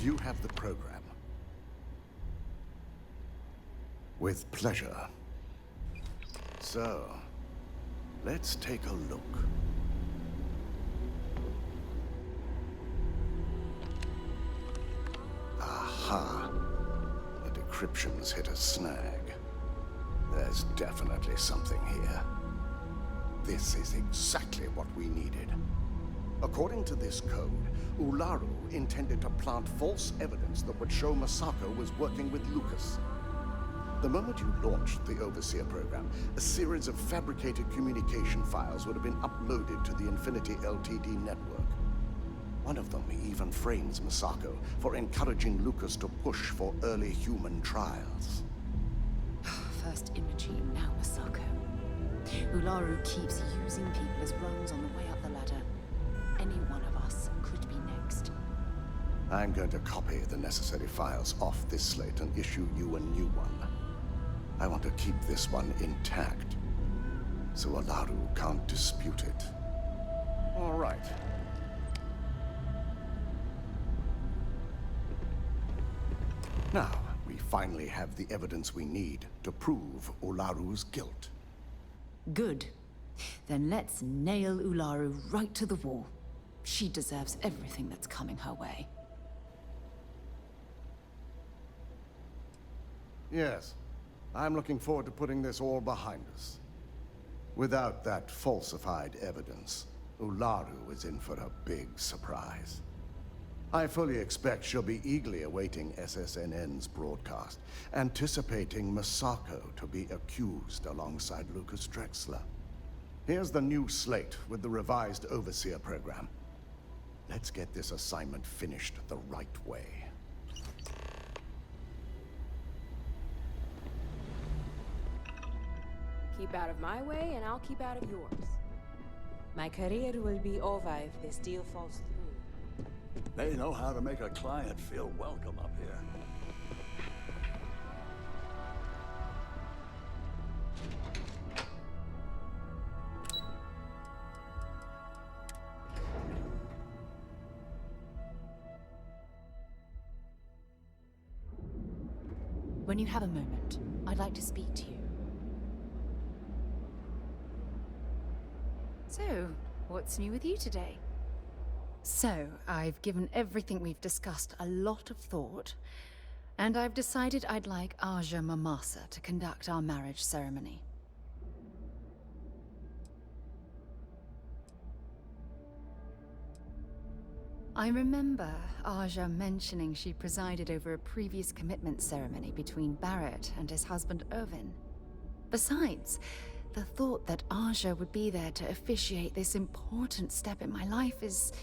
Do you have the program? With pleasure. So, let's take a look. Aha! The decryption's hit a snag. There's definitely something here. This is exactly what we needed. According to this code, Ularu intended to plant false evidence that would show Masako was working with Lucas. The moment you launched the Overseer program, a series of fabricated communication files would have been uploaded to the Infinity LTD network. One of them even frames Masako for encouraging Lucas to push for early human trials. First Imogene, now Masako. Ularu keeps using people as rungs on the way up the ladder. Any one of us could be next. I'm going to copy the necessary files off this slate and issue you a new one. I want to keep this one intact, so Ularu can't dispute it. All right. Now, we finally have the evidence we need to prove Ularu's guilt. Good. Then let's nail Ularu right to the wall. She deserves everything that's coming her way. Yes. I'm looking forward to putting this all behind us. Without that falsified evidence, Ularu is in for a big surprise. I fully expect she'll be eagerly awaiting SSNN's broadcast, anticipating Masako to be accused alongside Lucas Drexler. Here's the new slate with the revised Overseer program. Let's get this assignment finished the right way. Keep out of my way, and I'll keep out of yours. My career will be over if this deal falls through. They know how to make a client feel welcome up here. When you have a moment, I'd like to speak to you. So, what's new with you today? So, I've given everything we've discussed a lot of thought, and I've decided I'd like Aja Mamasa to conduct our marriage ceremony. I remember Aja mentioning she presided over a previous commitment ceremony between Barrett and his husband Irvin. Besides, the thought that Aja would be there to officiate this important step in my life is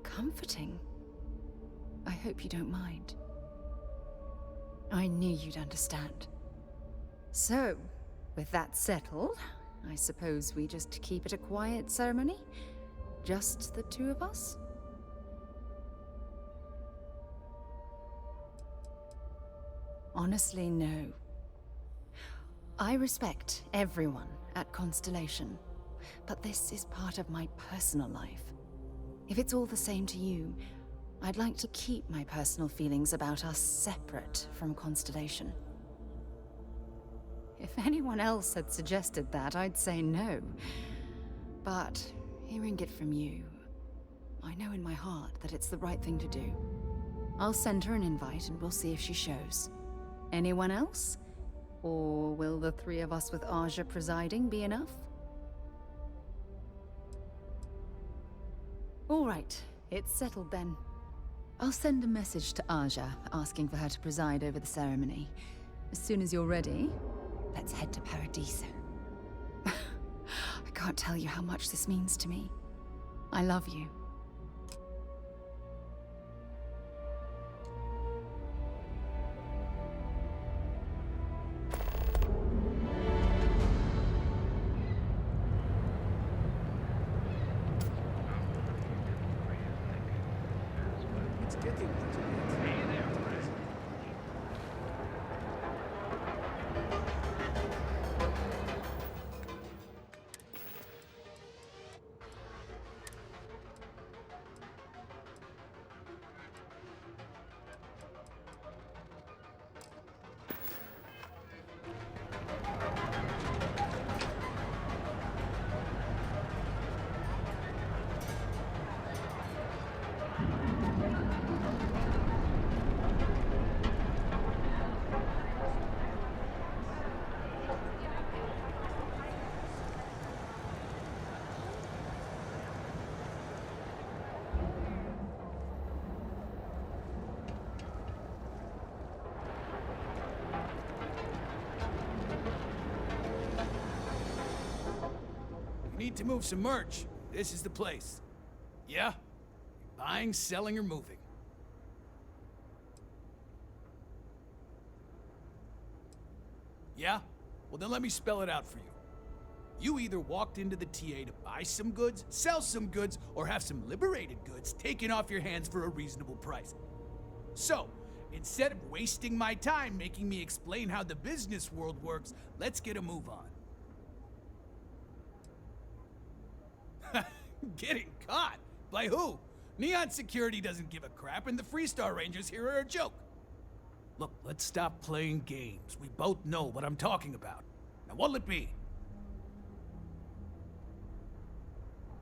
comforting. I hope you don't mind. I knew you'd understand. So, with that settled, I suppose we just keep it a quiet ceremony? Just the two of us? Honestly, no. I respect everyone at Constellation, but this is part of my personal life. If it's all the same to you, I'd like to keep my personal feelings about us separate from Constellation. If anyone else had suggested that, I'd say no. But hearing it from you, I know in my heart that it's the right thing to do. I'll send her an invite and we'll see if she shows. Anyone else? Or will the three of us with Aja presiding be enough? All right, it's settled then. I'll send a message to Aja asking for her to preside over the ceremony. As soon as you're ready, let's head to Paradiso. I can't tell you how much this means to me. I love you. to move some merch, this is the place. Yeah? Buying, selling, or moving. Yeah? Well, then let me spell it out for you. You either walked into the TA to buy some goods, sell some goods, or have some liberated goods taken off your hands for a reasonable price. So, instead of wasting my time making me explain how the business world works, let's get a move on. Getting caught? By who? Neon Security doesn't give a crap, and the Freestar Rangers here are a joke. Look, let's stop playing games. We both know what I'm talking about. Now, what'll it be?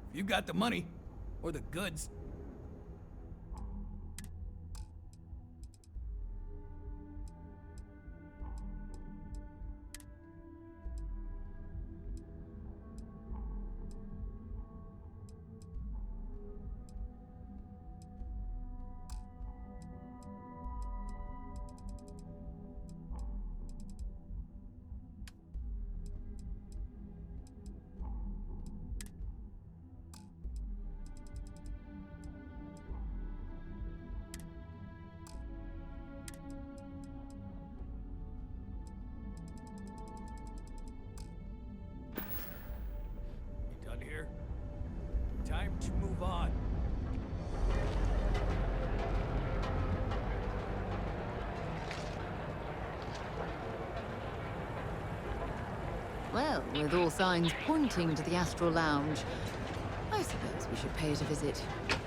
If you got the money, or the goods. You done here? Time to move on. Well, with all signs pointing to the Astral Lounge, I suppose we should pay it a visit.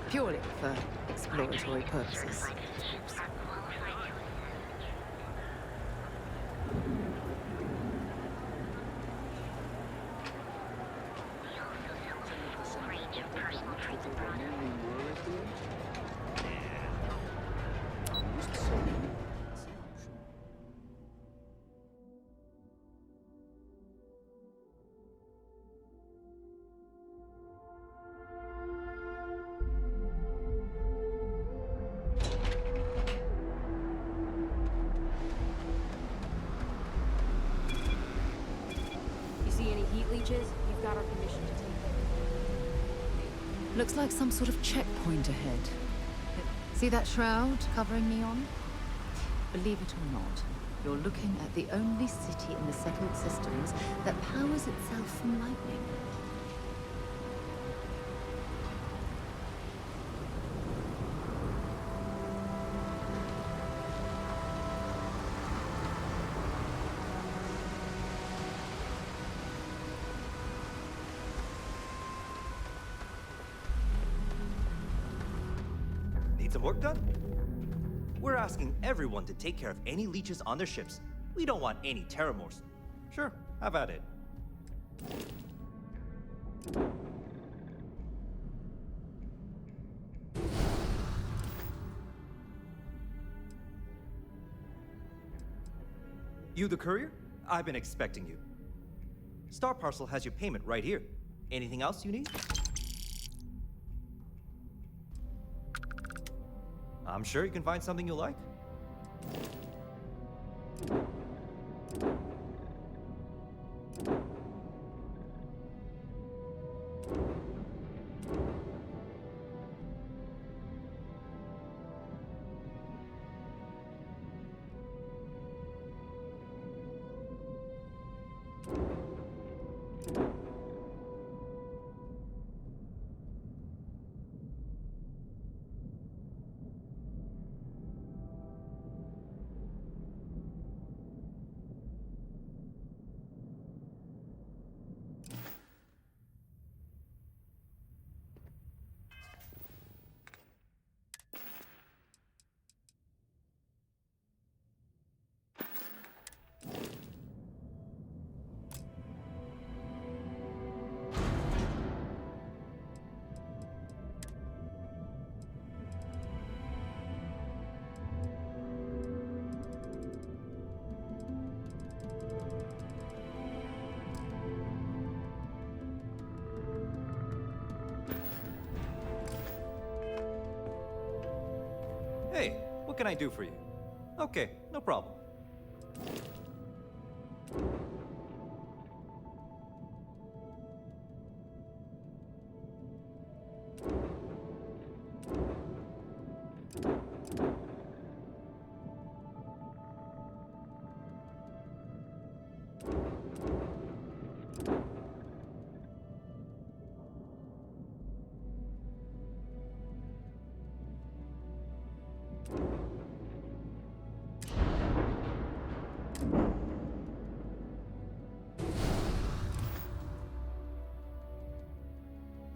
Purely for exploratory purposes. You see any heat leeches? You've got our permission to take them. Looks like some sort of checkpoint ahead. See that shroud covering Neon? Believe it or not, you're looking at the only city in the settled systems that powers itself from lightning. Need some work done? We're asking everyone to take care of any leeches on their ships. We don't want any terramorphs. Sure, have at it. You the courier? I've been expecting you. Star Parcel has your payment right here. Anything else you need? I'm sure you can find something you like. Hey, what can I do for you? Okay, no problem.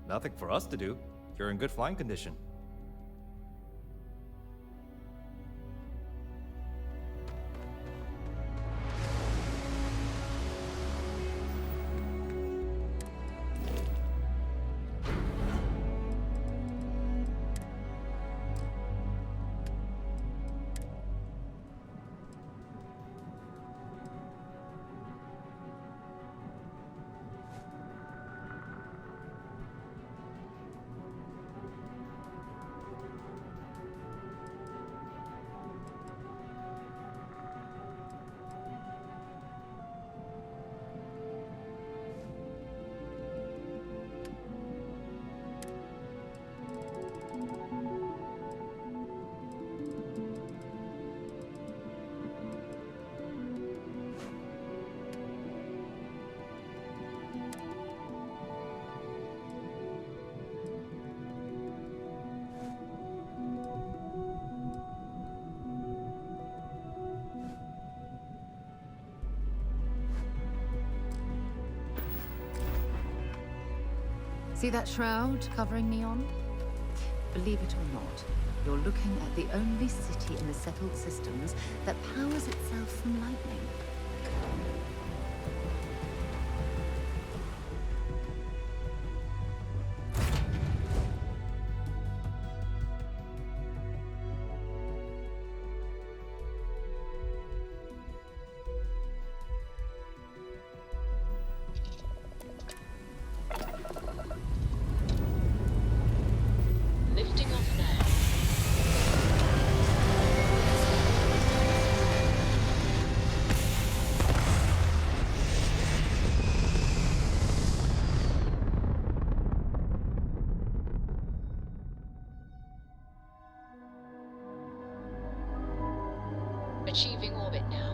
Nothing for us to do. You're in good flying condition. See that shroud covering Neon? Believe it or not, you're looking at the only city in the settled systems that powers itself from lightning. Lifting off now. Achieving orbit now.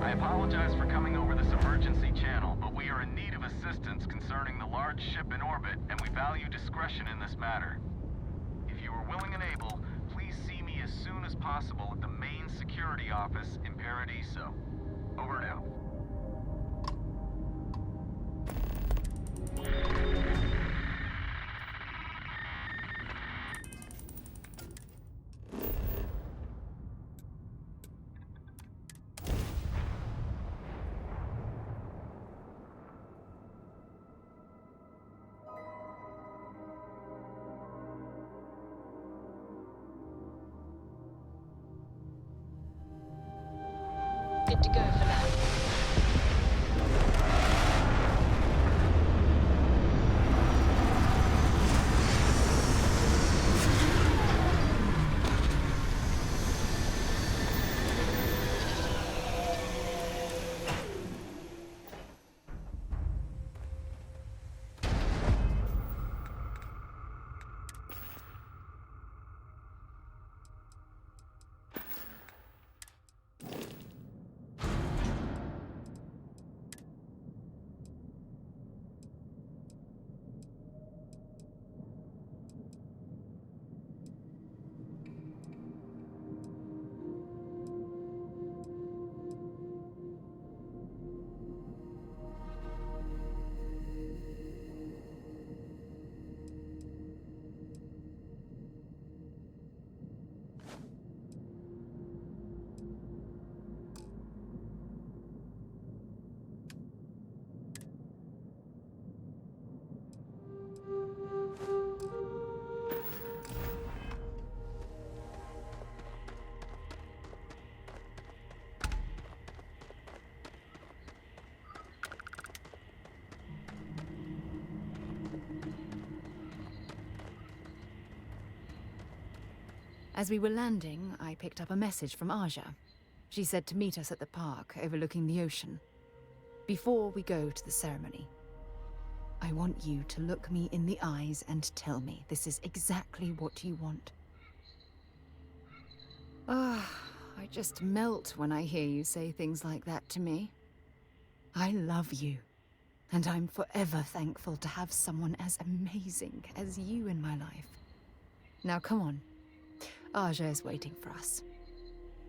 I apologize for coming over this emergency channel, but we are in need of assistance concerning the large ship in orbit, and we value discretion in this matter. If you are willing and able, please see me as soon as possible at the main security office in Paradiso. Over and out. Good to go for now. As we were landing, I picked up a message from Aja. She said to meet us at the park overlooking the ocean. Before we go to the ceremony, I want you to look me in the eyes and tell me this is exactly what you want. I just melt when I hear you say things like that to me. I love you, and I'm forever thankful to have someone as amazing as you in my life. Now come on, Aja is waiting for us.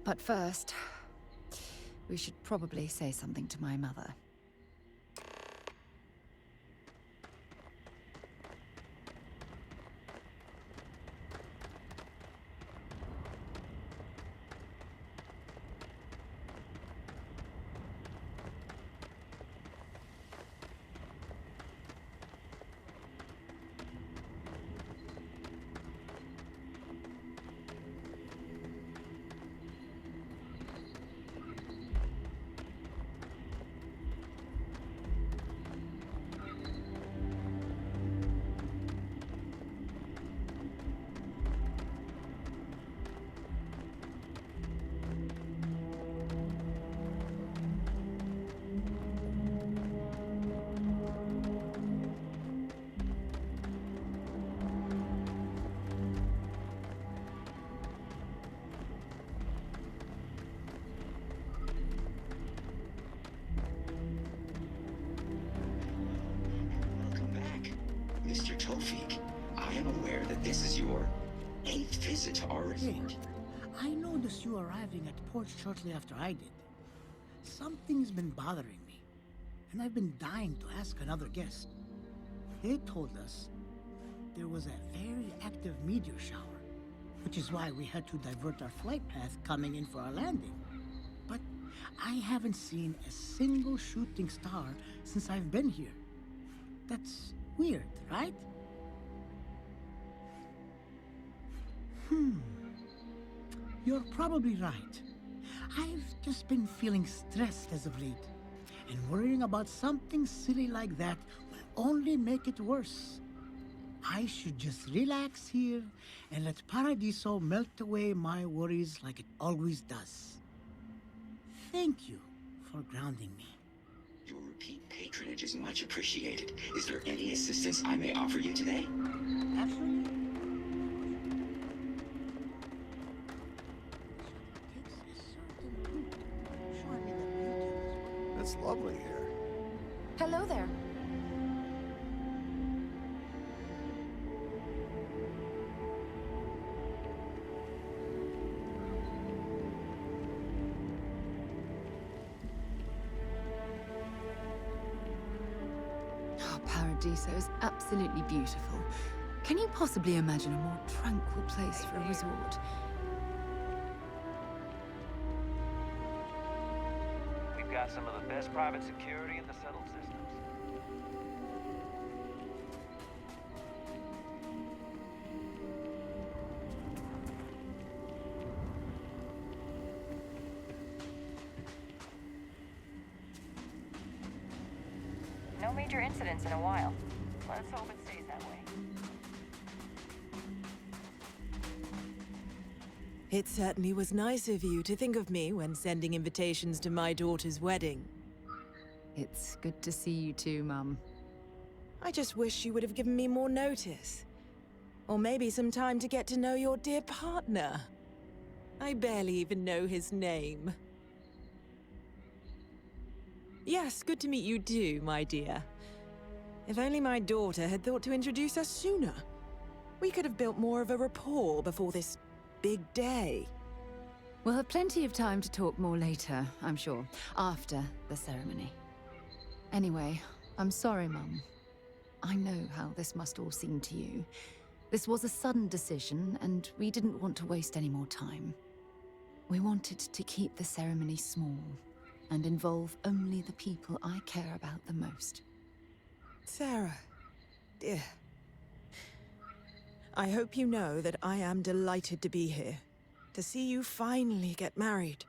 But first, we should probably say something to my mother. Welcome back, Mr. Tofik. I am aware that this is your 8th visit to our resort. I noticed you arriving at port shortly after I did. Something's been bothering me, and I've been dying to ask another guest. They told us there was a very active meteor shower, which is why we had to divert our flight path coming in for our landing. But I haven't seen a single shooting star since I've been here. That's weird, right? You're probably right. I've just been feeling stressed as of late, and worrying about something silly like that will only make it worse. I should just relax here and let Paradiso melt away my worries like it always does. Thank you for grounding me. Your repeat patronage is much appreciated. Is there any assistance I may offer you today? Actually, It's lovely here. Hello there. Oh, Paradiso is absolutely beautiful. Can you possibly imagine a more tranquil place for a resort? We've got some of the best private security in the settled systems. No major incidents in a while. Let's hope it stays that way. It certainly was nice of you to think of me when sending invitations to my daughter's wedding. It's good to see you too, Mum. I just wish you would have given me more notice. Or maybe some time to get to know your dear partner. I barely even know his name. Yes, good to meet you too, my dear. If only my daughter had thought to introduce us sooner. We could have built more of a rapport before this big day. We'll have plenty of time to talk more later, I'm sure, after the ceremony. Anyway, I'm sorry, Mum. I know how this must all seem to you. This was a sudden decision, and we didn't want to waste any more time. We wanted to keep the ceremony small and involve only the people I care about the most. Sarah, dear. I hope you know that I am delighted to be here, to see you finally get married.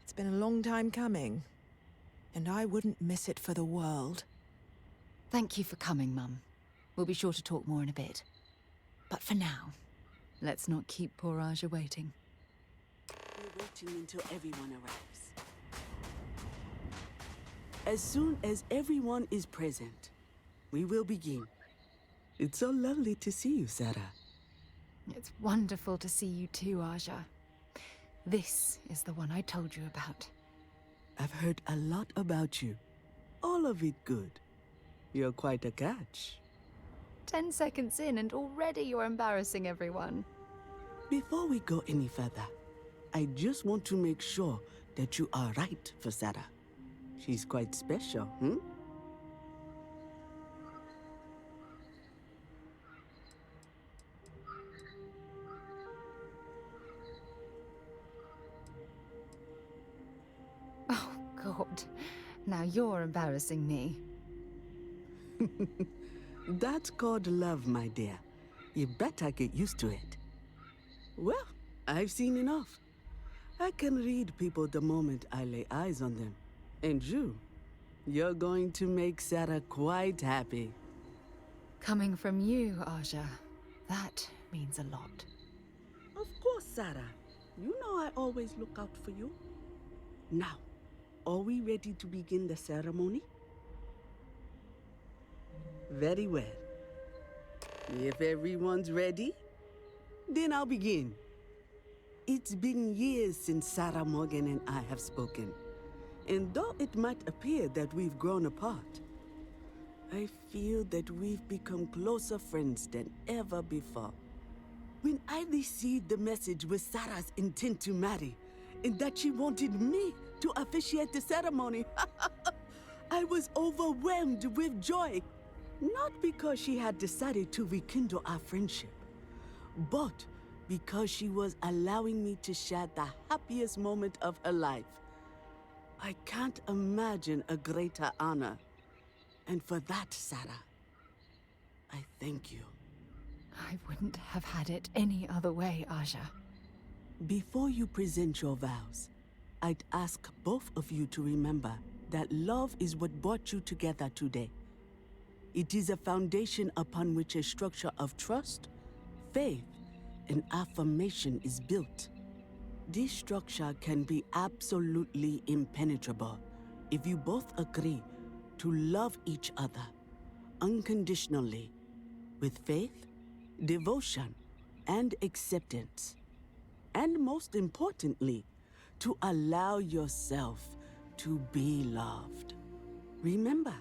It's been a long time coming, and I wouldn't miss it for the world. Thank you for coming, Mum. We'll be sure to talk more in a bit. But for now, Let's not keep poor Aja waiting. We're waiting until everyone arrives. As soon as everyone is present, we will begin. It's so lovely to see you, Sarah. It's wonderful to see you too, Aja. This is the one I told you about. I've heard a lot about you. All of it good. You're quite a catch. 10 seconds in and already you're embarrassing everyone. Before we go any further, I just want to make sure that you are right for Sarah. She's quite special, hmm? Oh, God. Now you're embarrassing me. That's called love, my dear. You better get used to it. Well, I've seen enough. I can read people the moment I lay eyes on them. And you're going to make Sarah quite happy. Coming from you, Aja, that means a lot. Of course, Sarah. You know I always look out for you. Now, are we ready to begin the ceremony? Very well. If everyone's ready, then I'll begin. It's been years since Sarah Morgan and I have spoken. And though it might appear that we've grown apart, I feel that we've become closer friends than ever before. When I received the message with Sarah's intent to marry, and that she wanted me to officiate the ceremony, I was overwhelmed with joy. Not because she had decided to rekindle our friendship, but because she was allowing me to share the happiest moment of her life. I can't imagine a greater honor. And for that, Sarah, I thank you. I wouldn't have had it any other way, Aja. Before you present your vows, I'd ask both of you to remember that love is what brought you together today. It is a foundation upon which a structure of trust, faith, and affirmation is built. This structure can be absolutely impenetrable if you both agree to love each other unconditionally, with faith, devotion, and acceptance. And most importantly, to allow yourself to be loved. Remember,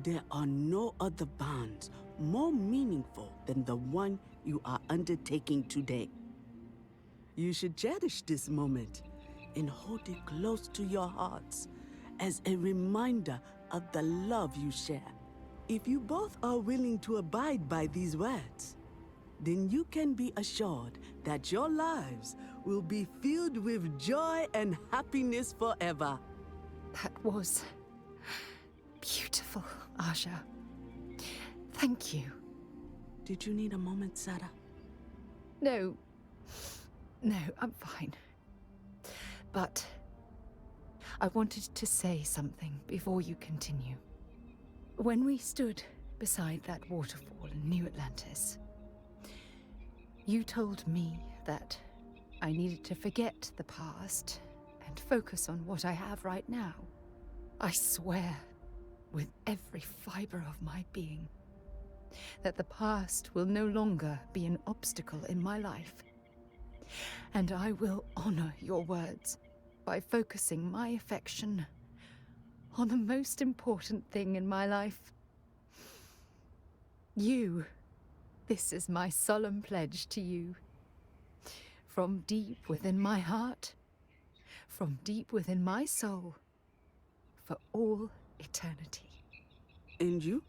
there are no other bonds more meaningful than the one you are undertaking today. You should cherish this moment and hold it close to your hearts as a reminder of the love you share. If you both are willing to abide by these words, then you can be assured that your lives will be filled with joy and happiness forever. That was beautiful, Aja. Thank you. Did you need a moment, Sarah? No, I'm fine. But I wanted to say something before you continue. When we stood beside that waterfall in New Atlantis, you told me that I needed to forget the past and focus on what I have right now. I swear, with every fiber of my being, that the past will no longer be an obstacle in my life. And I will honor your words by focusing my affection on the most important thing in my life. You. This is my solemn pledge to you. From deep within my heart, from deep within my soul, for all eternity. And you?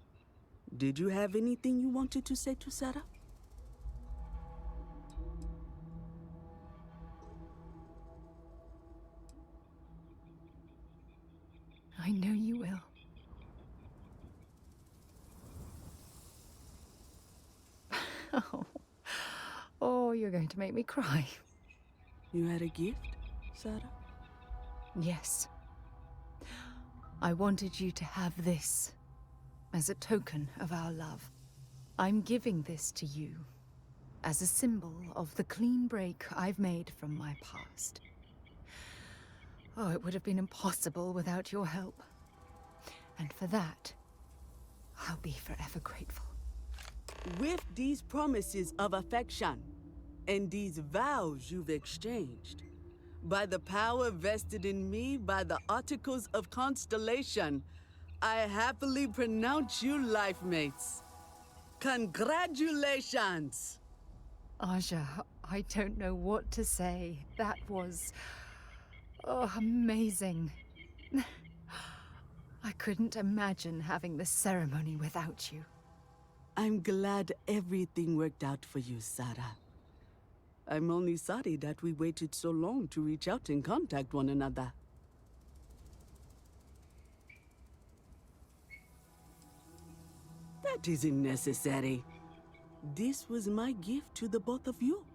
Did you have anything you wanted to say to Sarah? I know you will. Oh, you're going to make me cry. You had a gift, Sarah? Yes. I wanted you to have this as a token of our love. I'm giving this to you as a symbol of the clean break I've made from my past. Oh, it would have been impossible without your help. And for that, I'll be forever grateful. With these promises of affection and these vows you've exchanged, by the power vested in me by the Articles of Constellation, I happily pronounce you life mates. Congratulations! Aja, I don't know what to say. That was... oh, amazing. I couldn't imagine having the ceremony without you. I'm glad everything worked out for you, Sarah. I'm only sorry that we waited so long to reach out and contact one another. That isn't necessary. This was my gift to the both of you.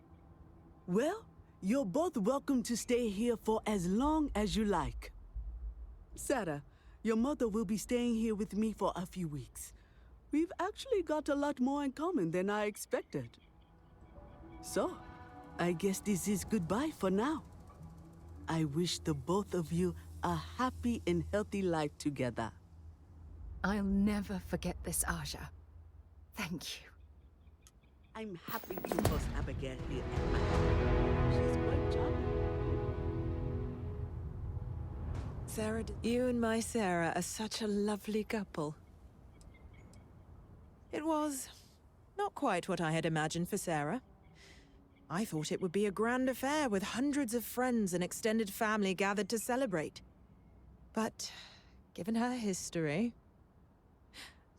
Well, you're both welcome to stay here for as long as you like. Sarah, your mother will be staying here with me for a few weeks. We've actually got a lot more in common than I expected. So, I guess this is goodbye for now. I wish the both of you a happy and healthy life together. I'll never forget this, Aja. Thank you. I'm happy to host Abigail here at my home. She's quite charming. Sarah, you and my Sarah are such a lovely couple. It was not quite what I had imagined for Sarah. I thought it would be a grand affair with hundreds of friends and extended family gathered to celebrate. But given her history,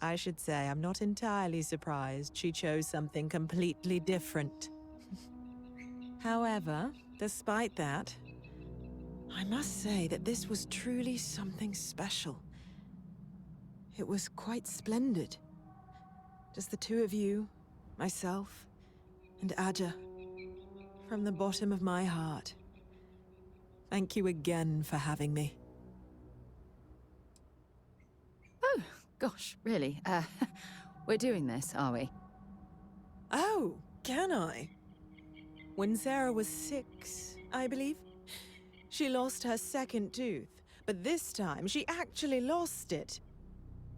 I should say I'm not entirely surprised she chose something completely different. However, despite that, I must say that this was truly something special. It was quite splendid. Just the two of you, myself, and Aja. From the bottom of my heart. Thank you again for having me. Oh, gosh, really? We're doing this, are we? Oh, can I? When Sarah was 6, I believe, she lost her second tooth, but this time she actually lost it.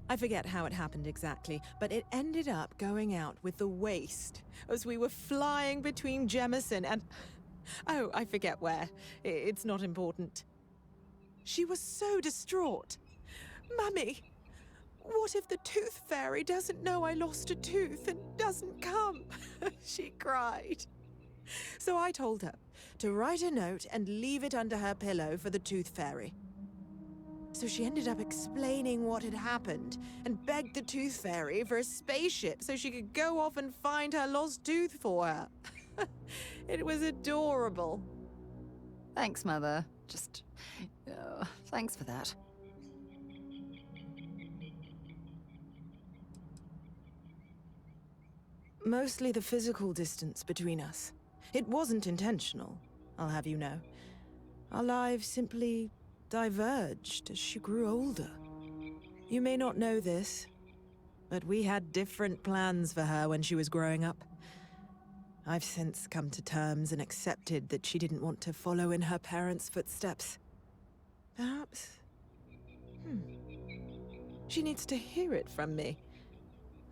I forget how it happened exactly, but it ended up going out with the waste as we were flying between Jemison and... oh, I forget where. It's not important. She was so distraught. Mummy, what if the Tooth Fairy doesn't know I lost a tooth and doesn't come? She cried. So I told her to write a note and leave it under her pillow for the Tooth Fairy. So she ended up explaining what had happened and begged the Tooth Fairy for a spaceship so she could go off and find her lost tooth for her. It was adorable. Thanks, Mother. Thanks for that. Mostly the physical distance between us. It wasn't intentional, I'll have you know. Our lives simply diverged as she grew older. You may not know this, but we had different plans for her when she was growing up. I've since come to terms and accepted that she didn't want to follow in her parents' footsteps. Perhaps... she needs to hear it from me.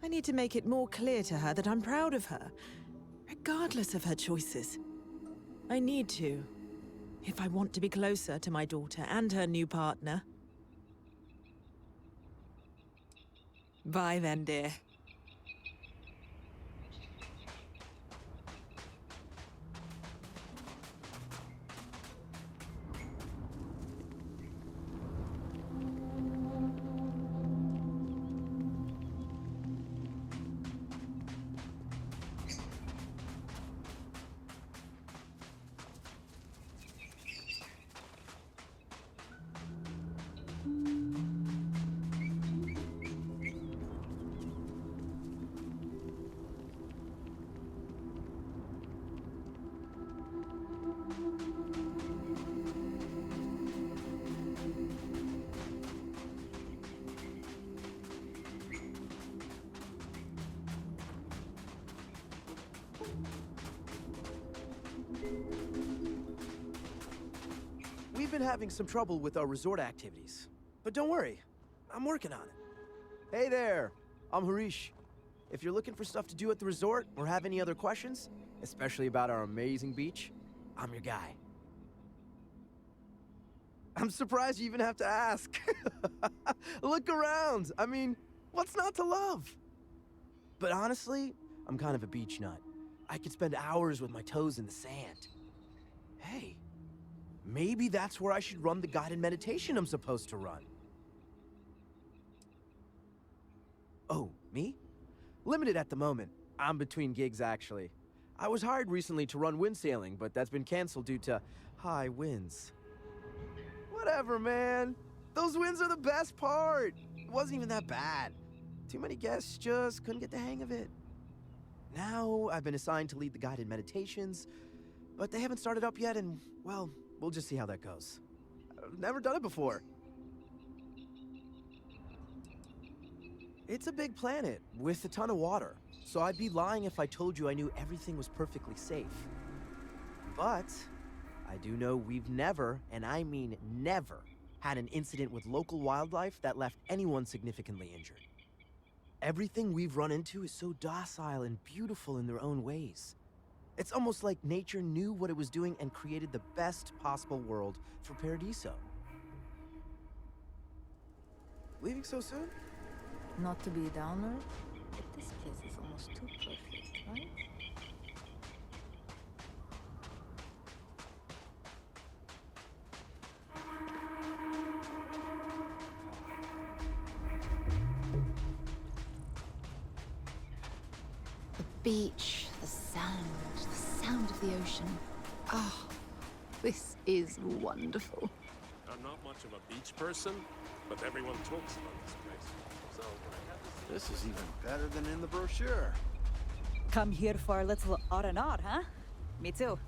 I need to make it more clear to her that I'm proud of her, regardless of her choices. I need to, if I want to be closer to my daughter and her new partner. Bye then, dear. been having some trouble with our resort activities. But don't worry, I'm working on it. Hey there, I'm Harish. If you're looking for stuff to do at the resort or have any other questions, especially about our amazing beach, I'm your guy. I'm surprised you even have to ask. Look around. I mean, what's not to love? But honestly, I'm kind of a beach nut. I could spend hours with my toes in the sand. Hey, maybe that's where I should run the guided meditation I'm supposed to run. Oh, me? Limited at the moment. I'm between gigs, actually. I was hired recently to run wind sailing, but that's been canceled due to high winds. Whatever, man. Those winds are the best part. It wasn't even that bad. Too many guests just couldn't get the hang of it. Now, I've been assigned to lead the guided meditations, but they haven't started up yet, and, well, we'll just see how that goes. I've never done it before. It's a big planet with a ton of water, so I'd be lying if I told you I knew everything was perfectly safe. But I do know we've never, and I mean never, had an incident with local wildlife that left anyone significantly injured. Everything we've run into is so docile and beautiful in their own ways. It's almost like nature knew what it was doing and created the best possible world for Paradiso. Leaving so soon? Not to be a downer, but this place is almost too perfect, right? The beach, the sound of the ocean. Oh, this is wonderful. I'm not much of a beach person, but everyone talks about this place. So This is even better than in the brochure. Come here for a little R&R, huh? Me too.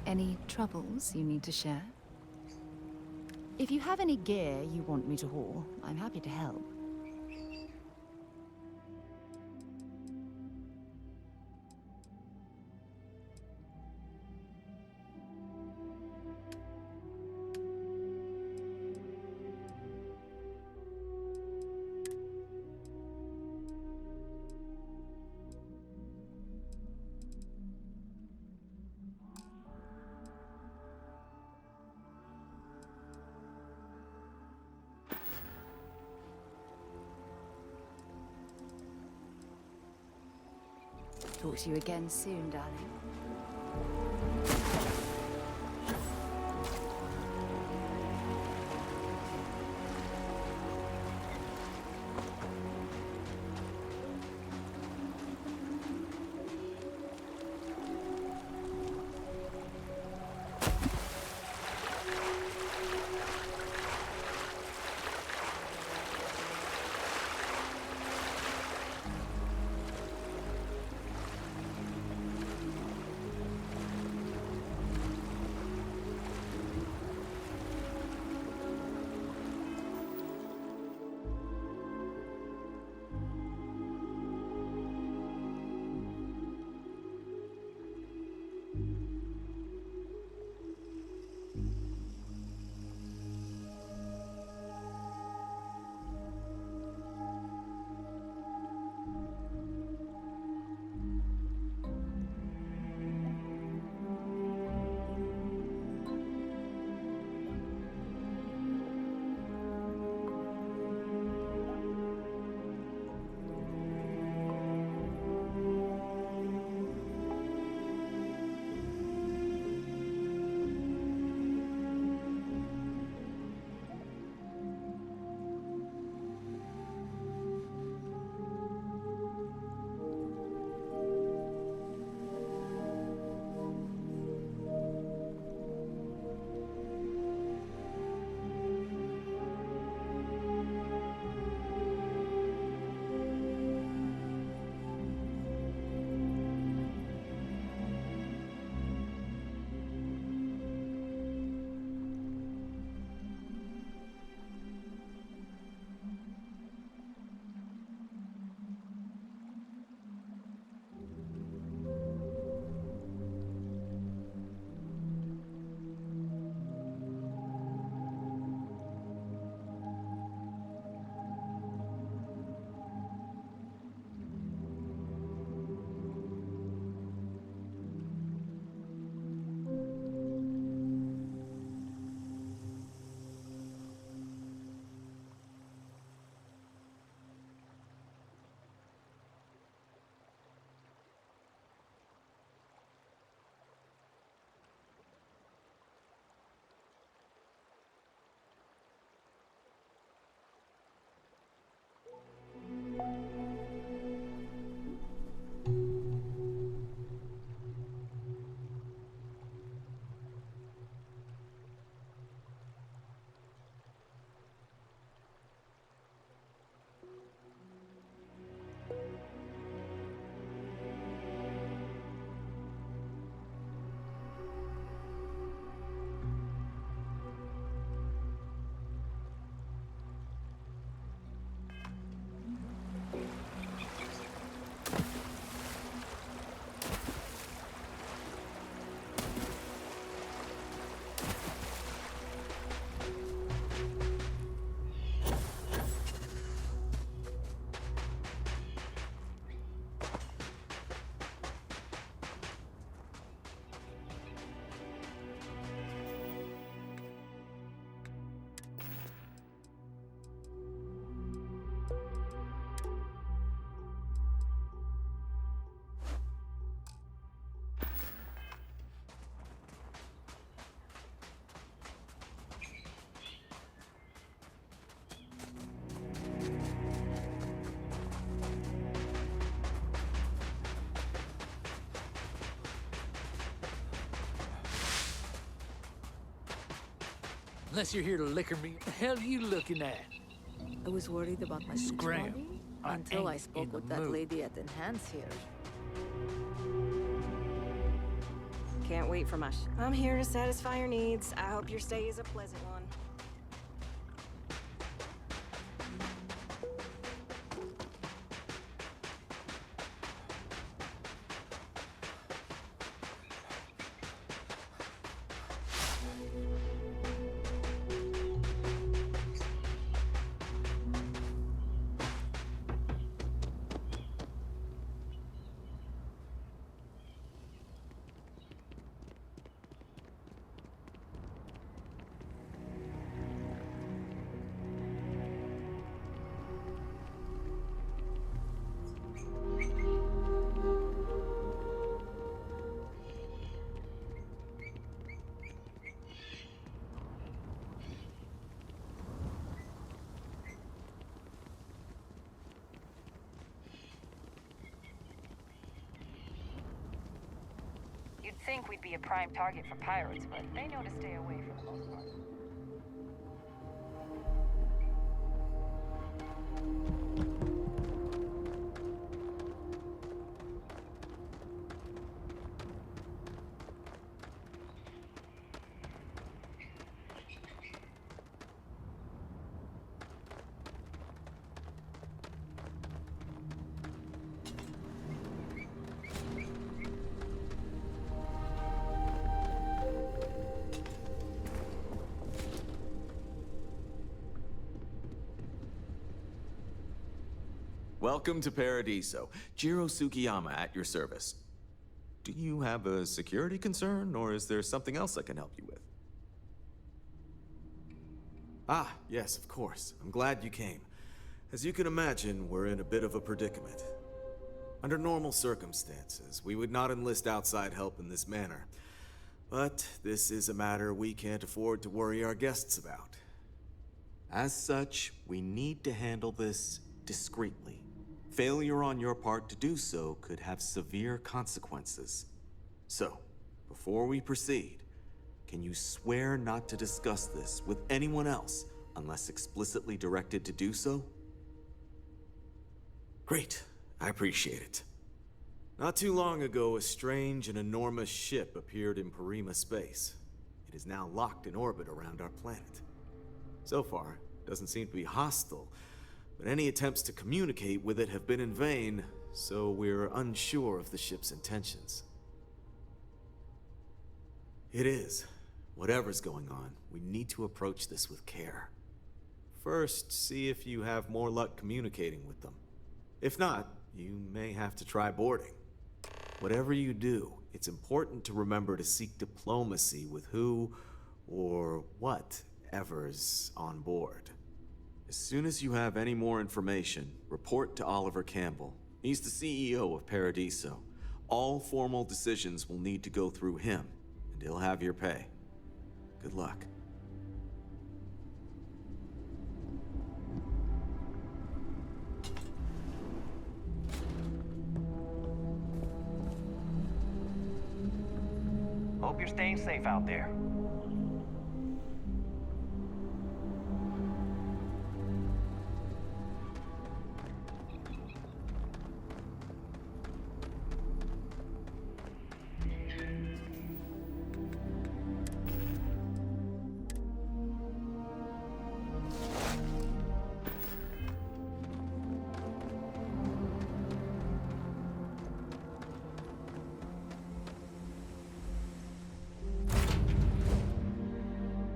Any troubles you need to share? If you have any gear you want me to haul, I'm happy to help. Talk to you again soon, darling. Unless you're here to liquor me, what the hell you looking at? I was worried about my Scram. body I until I ain't spoke in the with that mood. lady at Enhance here. Can't wait for much. I'm here to satisfy your needs. I hope your stay is a pleasant one. You'd think we'd be a prime target for pirates, but they know to stay away for the most part. Welcome to Paradiso. Jiro Sukiyama at your service. Do you have a security concern, or is there something else I can help you with? Ah, yes, of course. I'm glad you came. As you can imagine, we're in a bit of a predicament. Under normal circumstances, we would not enlist outside help in this manner. But this is a matter we can't afford to worry our guests about. As such, we need to handle this discreetly. Failure on your part to do so could have severe consequences. So, before we proceed, can you swear not to discuss this with anyone else unless explicitly directed to do so? Great. I appreciate it. Not too long ago, a strange and enormous ship appeared in Parima space. It is now locked in orbit around our planet. So far, it doesn't seem to be hostile, but any attempts to communicate with it have been in vain, so we're unsure of the ship's intentions. It is. Whatever's going on, we need to approach this with care. First, see if you have more luck communicating with them. If not, you may have to try boarding. Whatever you do, it's important to remember to seek diplomacy with who or whatever's on board. As soon as you have any more information, report to Oliver Campbell. He's the CEO of Paradiso. All formal decisions will need to go through him, and he'll have your pay. Good luck. Hope you're staying safe out there.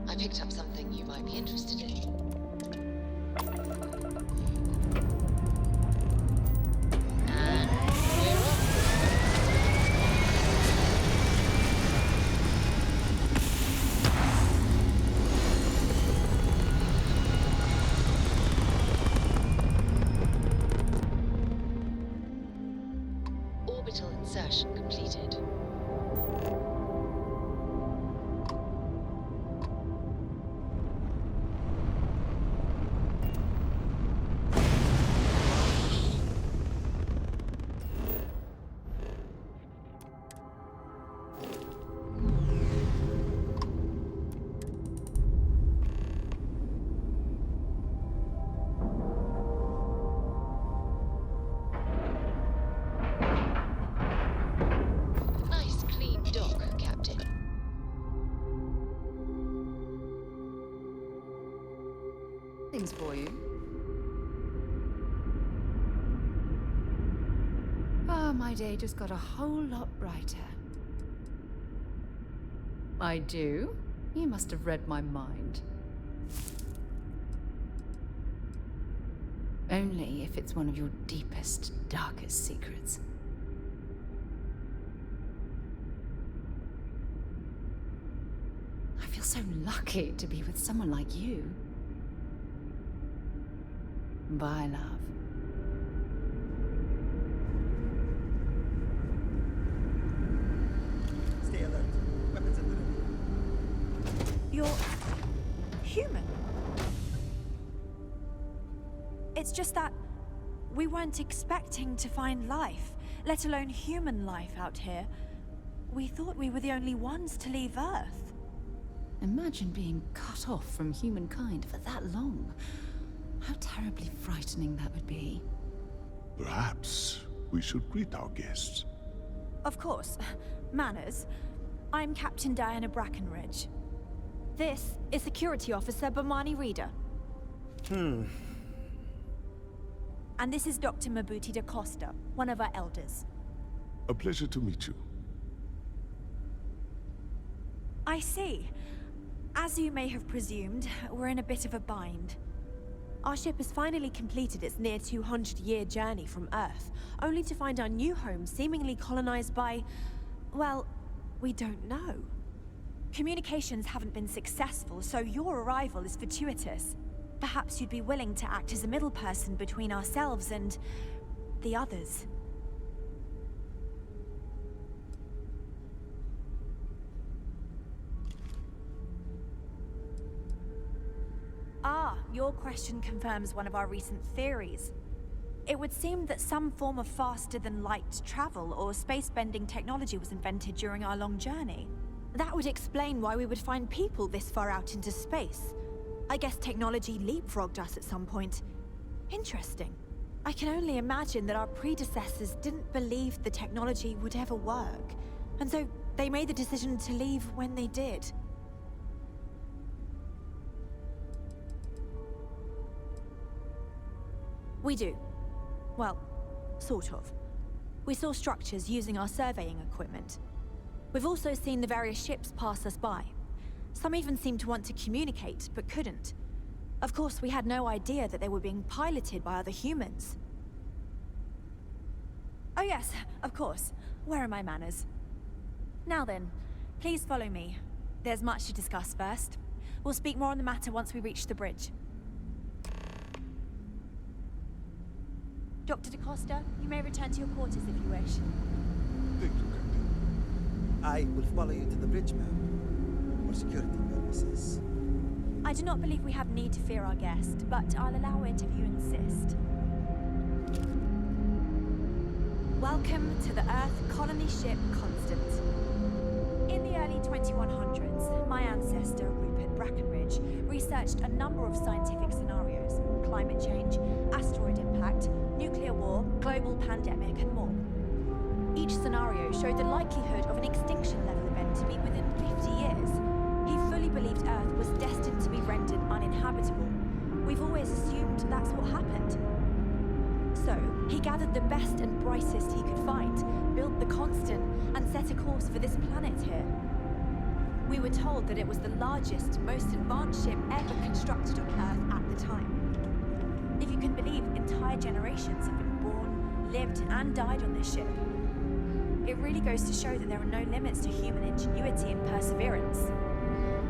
I picked up something you might be interested in. And we're off. Orbital insertion completed. savings for you. Ah, my day just got a whole lot brighter. I do? You must have read my mind. Only if it's one of your deepest, darkest secrets. I feel so lucky to be with someone like you. Bye, love. Stay alert. Weapons at the ready. You're human. It's just that we weren't expecting to find life, let alone human life out here. We thought we were the only ones to leave Earth. Imagine being cut off from humankind for that long. How terribly frightening that would be. Perhaps we should greet our guests. Of course. Manners. I'm Captain Diana Brackenridge. This is Security Officer Bomani Reader. And this is Dr. Mabuti da Costa, one of our elders. A pleasure to meet you. I see. As you may have presumed, we're in a bit of a bind. Our ship has finally completed its near 200-year journey from Earth, only to find our new home seemingly colonized by... well, we don't know. Communications haven't been successful, so your arrival is fortuitous. Perhaps you'd be willing to act as a middle person between ourselves and... the others. Ah, your question confirms one of our recent theories. It would seem that some form of faster-than-light travel or space-bending technology was invented during our long journey. That would explain why we would find people this far out into space. I guess technology leapfrogged us at some point. Interesting. I can only imagine that our predecessors didn't believe the technology would ever work, and so they made the decision to leave when they did. We do. Well, sort of. We saw structures using our surveying equipment. We've also seen the various ships pass us by. Some even seemed to want to communicate, but couldn't. Of course, we had no idea that they were being piloted by other humans. Oh yes, of course. Where are my manners? Now then, please follow me. There's much to discuss first. We'll speak more on the matter once we reach the bridge. Dr. da Costa, you may return to your quarters if you wish. Thank you, Captain. I will follow you to the bridge, ma'am. For security purposes. I do not believe we have need to fear our guest, but I'll allow it if you insist. Welcome to the Earth colony ship Constant. In the early 2100s, my ancestor, Rupert Brackenridge, researched a number of scientific scenarios: climate change, asteroid impact, nuclear war, global pandemic, and more. Each scenario showed the likelihood of an extinction-level event to be within 50 years. He fully believed Earth was destined to be rendered uninhabitable. We've always assumed that's what happened. So, he gathered the best and brightest he could find, built the Constant, and set a course for this planet here. We were told that it was the largest, most advanced ship ever constructed on Earth at the time. If you can believe, entire generations have been born, lived, and died on this ship. It really goes to show that there are no limits to human ingenuity and perseverance.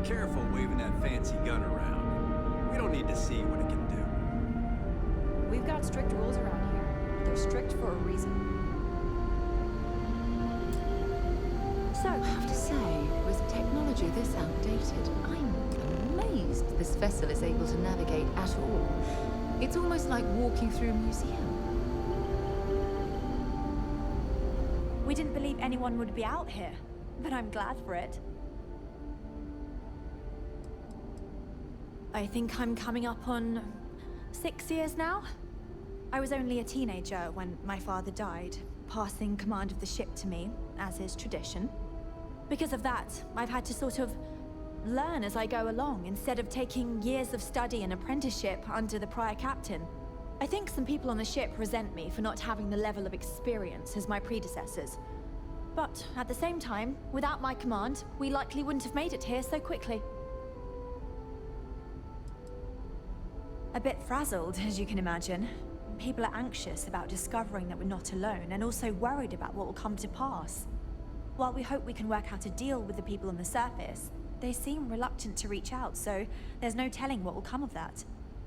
Careful waving that fancy gun around. We don't need to see what it can do. We've got strict rules around here. They're strict for a reason. So, I have to say, with technology this outdated, I'm amazed this vessel is able to navigate at all. It's almost like walking through a museum. We didn't believe anyone would be out here, but I'm glad for it. I think I'm coming up on 6 years now. I was only a teenager when my father died, passing command of the ship to me, as is tradition. Because of that, I've had to sort of learn as I go along instead of taking years of study and apprenticeship under the prior captain. I think some people on the ship resent me for not having the level of experience as my predecessors. But at the same time, without my command, we likely wouldn't have made it here so quickly. A bit frazzled, as you can imagine. People are anxious about discovering that we're not alone, and also worried about what will come to pass. While we hope we can work out a deal with the people on the surface, they seem reluctant to reach out, so there's no telling what will come of that.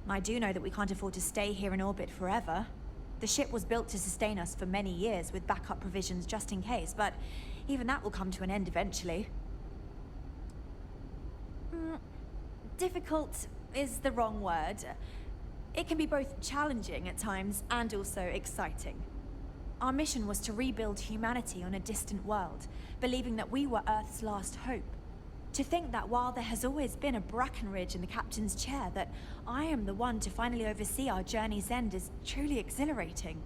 I do know that we can't afford to stay here in orbit forever. The ship was built to sustain us for many years with backup provisions just in case, but even that will come to an end eventually. Difficult is the wrong word. It can be both challenging at times and also exciting. Our mission was to rebuild humanity on a distant world, believing that we were Earth's last hope. To think that while there has always been a Brackenridge in the captain's chair, that I am the one to finally oversee our journey's end is truly exhilarating.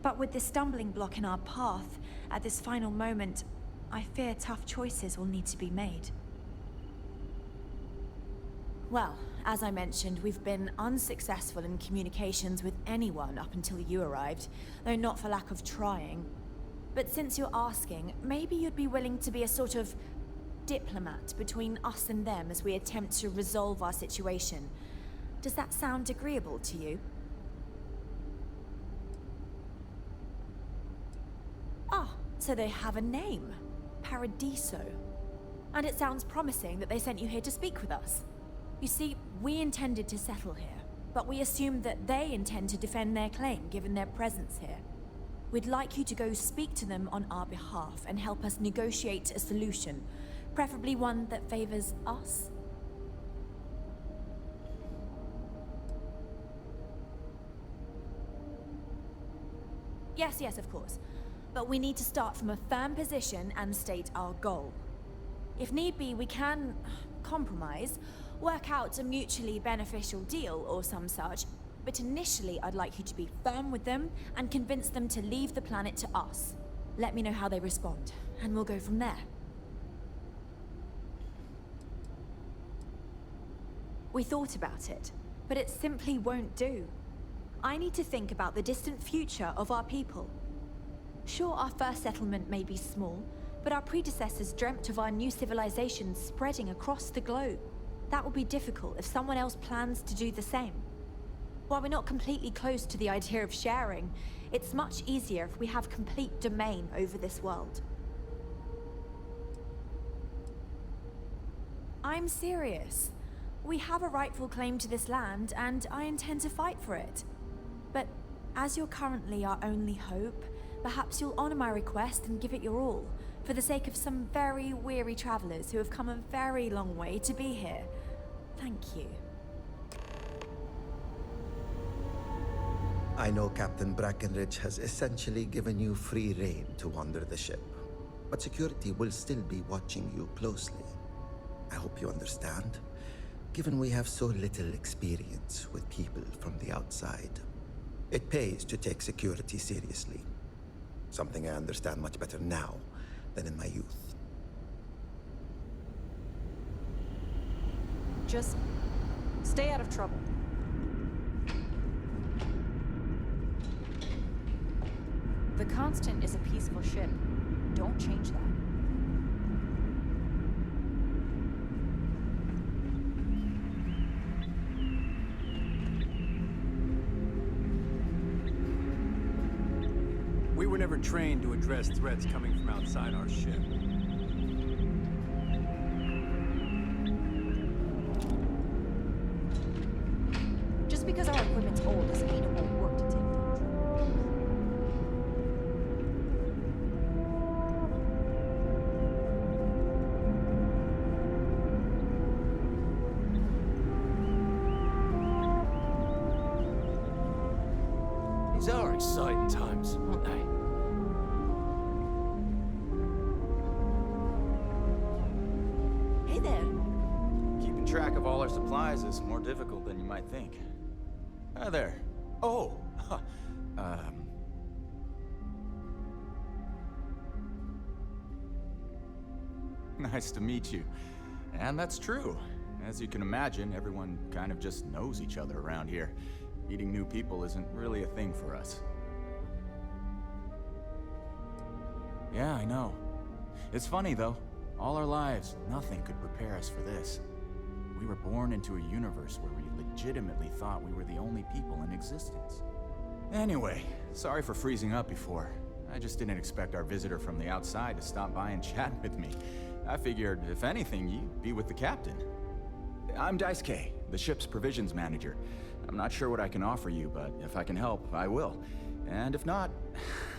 But with this stumbling block in our path, at this final moment, I fear tough choices will need to be made. Well, as I mentioned, we've been unsuccessful in communications with anyone up until you arrived, though not for lack of trying. But since you're asking, maybe you'd be willing to be a sort of diplomat between us and them as we attempt to resolve our situation. Does that sound agreeable to you? Ah, so they have a name. Paradiso. And it sounds promising that they sent you here to speak with us. You see, we intended to settle here, but we assumed that they intend to defend their claim given their presence here. We'd like you to go speak to them on our behalf and help us negotiate a solution, preferably one that favors us. Yes, of course. But we need to start from a firm position and state our goal. If need be, we can compromise, work out a mutually beneficial deal or some such, but initially I'd like you to be firm with them and convince them to leave the planet to us. Let me know how they respond, and we'll go from there. We thought about it, but it simply won't do. I need to think about the distant future of our people. Sure, our first settlement may be small, but our predecessors dreamt of our new civilization spreading across the globe. That will be difficult if someone else plans to do the same. While we're not completely close to the idea of sharing, it's much easier if we have complete domain over this world. I'm serious. We have a rightful claim to this land, and I intend to fight for it. But as you're currently our only hope, perhaps you'll honor my request and give it your all, for the sake of some very weary travelers who have come a very long way to be here. Thank you. I know Captain Brackenridge has essentially given you free rein to wander the ship, but security will still be watching you closely. I hope you understand, given we have so little experience with people from the outside. It pays to take security seriously, something I understand much better now than in my youth. Just stay out of trouble. The Constant is a peaceful ship. Don't change that. We were never trained to address threats coming from outside our ship. Just because our equipment's old doesn't mean it won't work to take control. These are exciting times, aren't they? Hey there. Keeping track of all our supplies is more difficult than you might think. Hi there. Oh, nice to meet you. And that's true. As you can imagine, everyone kind of just knows each other around here. Meeting new people isn't really a thing for us. Yeah, I know. It's funny, though. All our lives, nothing could prepare us for this. We were born into a universe where we legitimately thought we were the only people in existence. Anyway, sorry for freezing up before. I just didn't expect our visitor from the outside to stop by and chat with me. I figured, if anything, you'd be with the captain. I'm Daisuke, the ship's provisions manager. I'm not sure what I can offer you, but if I can help, I will. And if not,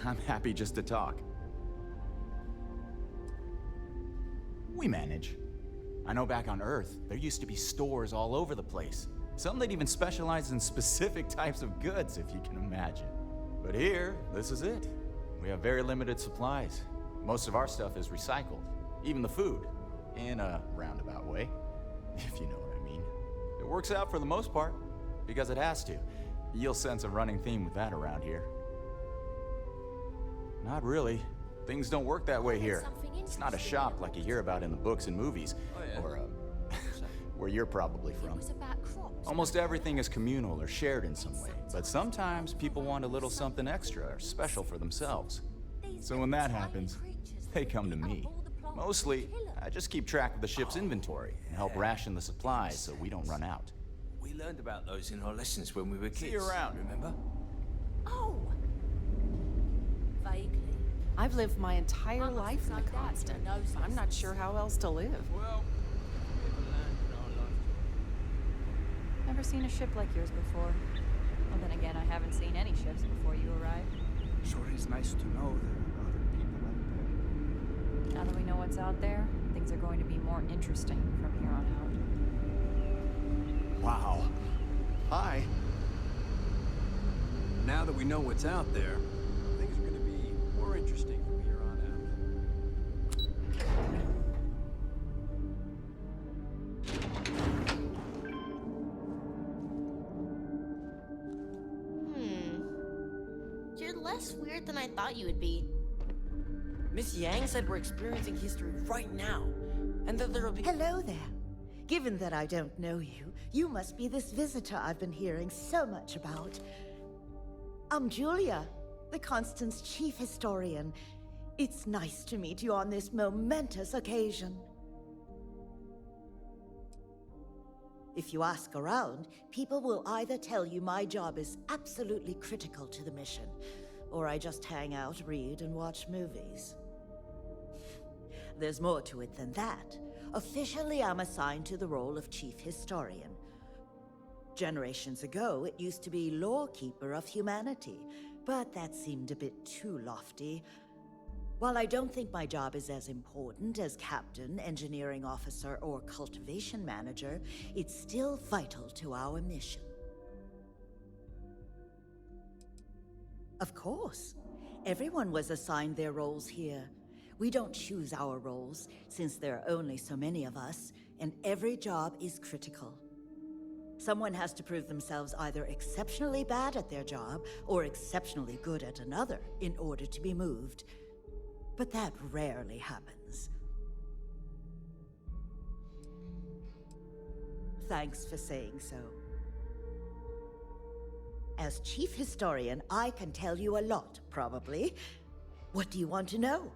I'm happy just to talk. We manage. I know back on Earth, there used to be stores all over the place. Some that even specialize in specific types of goods, if you can imagine. But here, this is it. We have very limited supplies. Most of our stuff is recycled, even the food, in a roundabout way, if you know what I mean. It works out for the most part, because it has to. You'll sense a running theme with that around here. Not really. Things don't work that way here. It's not a shop like you hear about in the books and movies, or where you're probably from. Almost everything is communal or shared in some way, but sometimes people want a little something extra or special for themselves. So when that happens, they come to me. Mostly, I just keep track of the ship's inventory and help ration the supplies so we don't run out. We learned about those in our lessons when we were kids. See you around, remember? Oh! Vaguely. I've lived my entire life in the constant. I'm not sure how else to live. Well, Never seen a ship like yours before. Well, then again, I haven't seen any ships before you arrived. Sure is nice to know there are other people out there. Now that we know what's out there, things are going to be more interesting from here on out. Wow. Hi. Now that we know what's out there, things are going to be more interesting from here on You're less weird than I thought you would be. Miss Yang said we're experiencing history right now, and that there will be— Hello there. Given that I don't know you, you must be this visitor I've been hearing so much about. I'm Julia, the Constant's chief historian. It's nice to meet you on this momentous occasion. If you ask around, people will either tell you my job is absolutely critical to the mission, or I just hang out, read, and watch movies. There's more to it than that. Officially, I'm assigned to the role of chief historian. Generations ago, it used to be lawkeeper of humanity, but that seemed a bit too lofty. While I don't think my job is as important as captain, engineering officer, or cultivation manager, it's still vital to our mission. Of course. Everyone was assigned their roles here. We don't choose our roles, since there are only so many of us, and every job is critical. Someone has to prove themselves either exceptionally bad at their job or exceptionally good at another in order to be moved. But that rarely happens. Thanks for saying so. As chief historian, I can tell you a lot, probably. What do you want to know?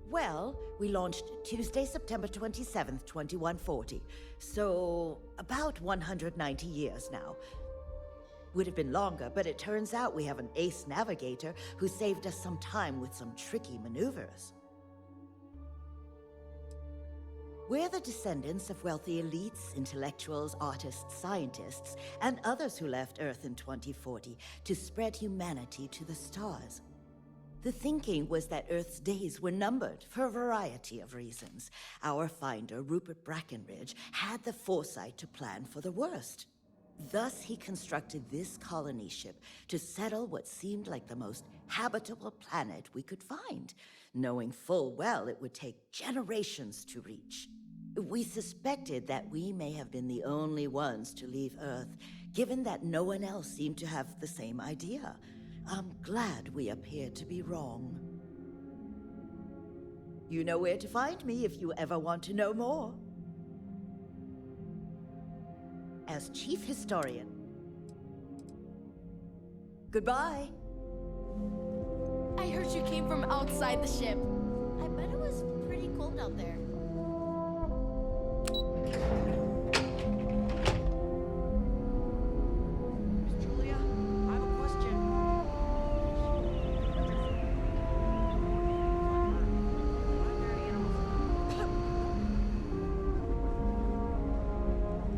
Well, we launched Tuesday, September 27th, 2140. So, about 190 years now. Would have been longer, but it turns out we have an ace navigator who saved us some time with some tricky maneuvers. We're the descendants of wealthy elites, intellectuals, artists, scientists, and others who left Earth in 2040 to spread humanity to the stars. The thinking was that Earth's days were numbered for a variety of reasons. Our finder, Rupert Brackenridge, had the foresight to plan for the worst. Thus, he constructed this colony ship to settle what seemed like the most habitable planet we could find, knowing full well it would take generations to reach. We suspected that we may have been the only ones to leave Earth, given that no one else seemed to have the same idea. I'm glad we appeared to be wrong. You know where to find me if you ever want to know more. As Chief Historian. Goodbye. I heard you came from outside the ship. I bet it was pretty cold out there. Miss Julia, I have a question.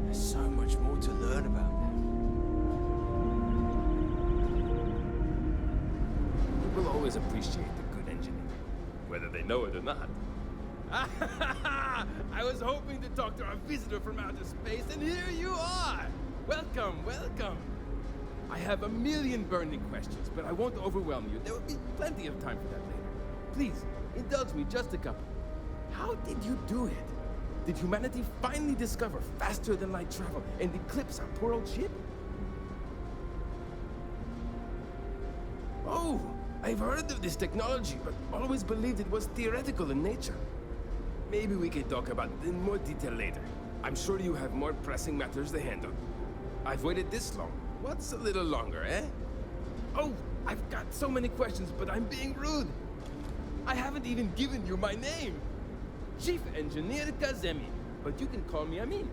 There's so much more to learn about them. People always appreciate a good engineer, whether they know it or not. I was hoping to talk to our visitor from outer space, and here you are! Welcome, welcome! I have a million burning questions, but I won't overwhelm you. There will be plenty of time for that later. Please, indulge me just a couple. How did you do it? Did humanity finally discover faster than light travel and eclipse our poor old ship? Oh, I've heard of this technology, but always believed it was theoretical in nature. Maybe we can talk about it in more detail later. I'm sure you have more pressing matters to handle. I've waited this long. What's a little longer, eh? Oh, I've got so many questions, but I'm being rude. I haven't even given you my name. Chief Engineer Kazemi, but you can call me Amin.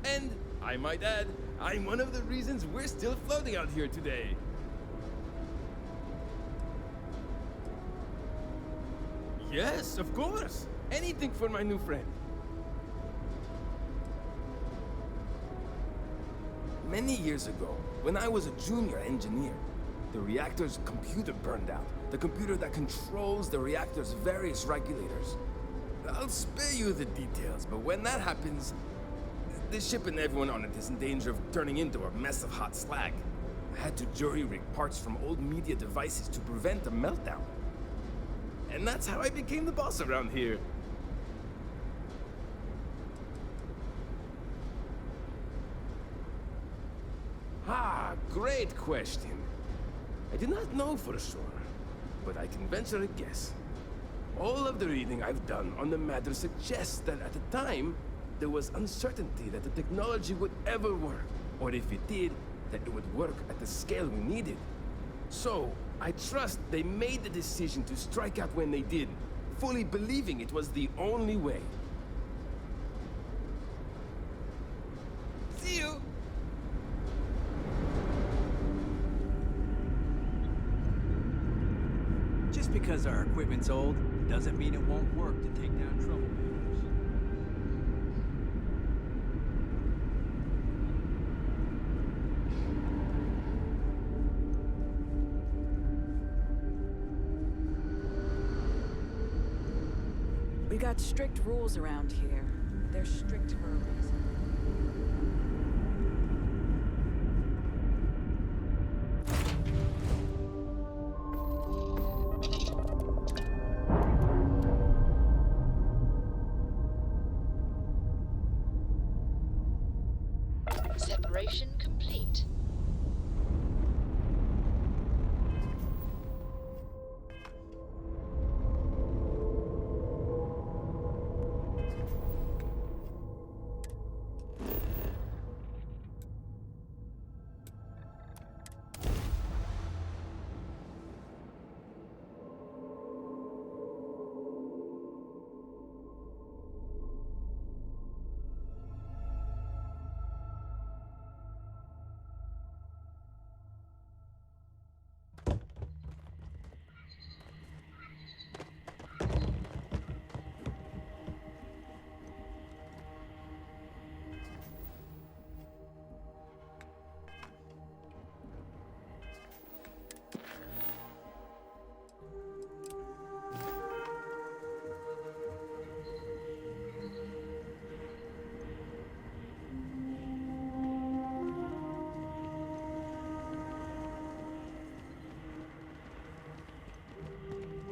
And, I might add, I'm one of the reasons we're still floating out here today. Yes, of course. Anything for my new friend. Many years ago, when I was a junior engineer, the reactor's computer burned out. The computer that controls the reactor's various regulators. I'll spare you the details, but when that happens, the ship and everyone on it is in danger of turning into a mess of hot slag. I had to jury-rig parts from old media devices to prevent a meltdown. And that's how I became the boss around here. Ah, great question. I do not know for sure, but I can venture a guess. All of the reading I've done on the matter suggests that at the time, there was uncertainty that the technology would ever work, or if it did, that it would work at the scale we needed. So, I trust they made the decision to strike out when they did, fully believing it was the only way. See you! Just because our equipment's old, doesn't mean it won't work to take down troublemakers. We got strict rules around here. They're strict for a reason. Separation complete.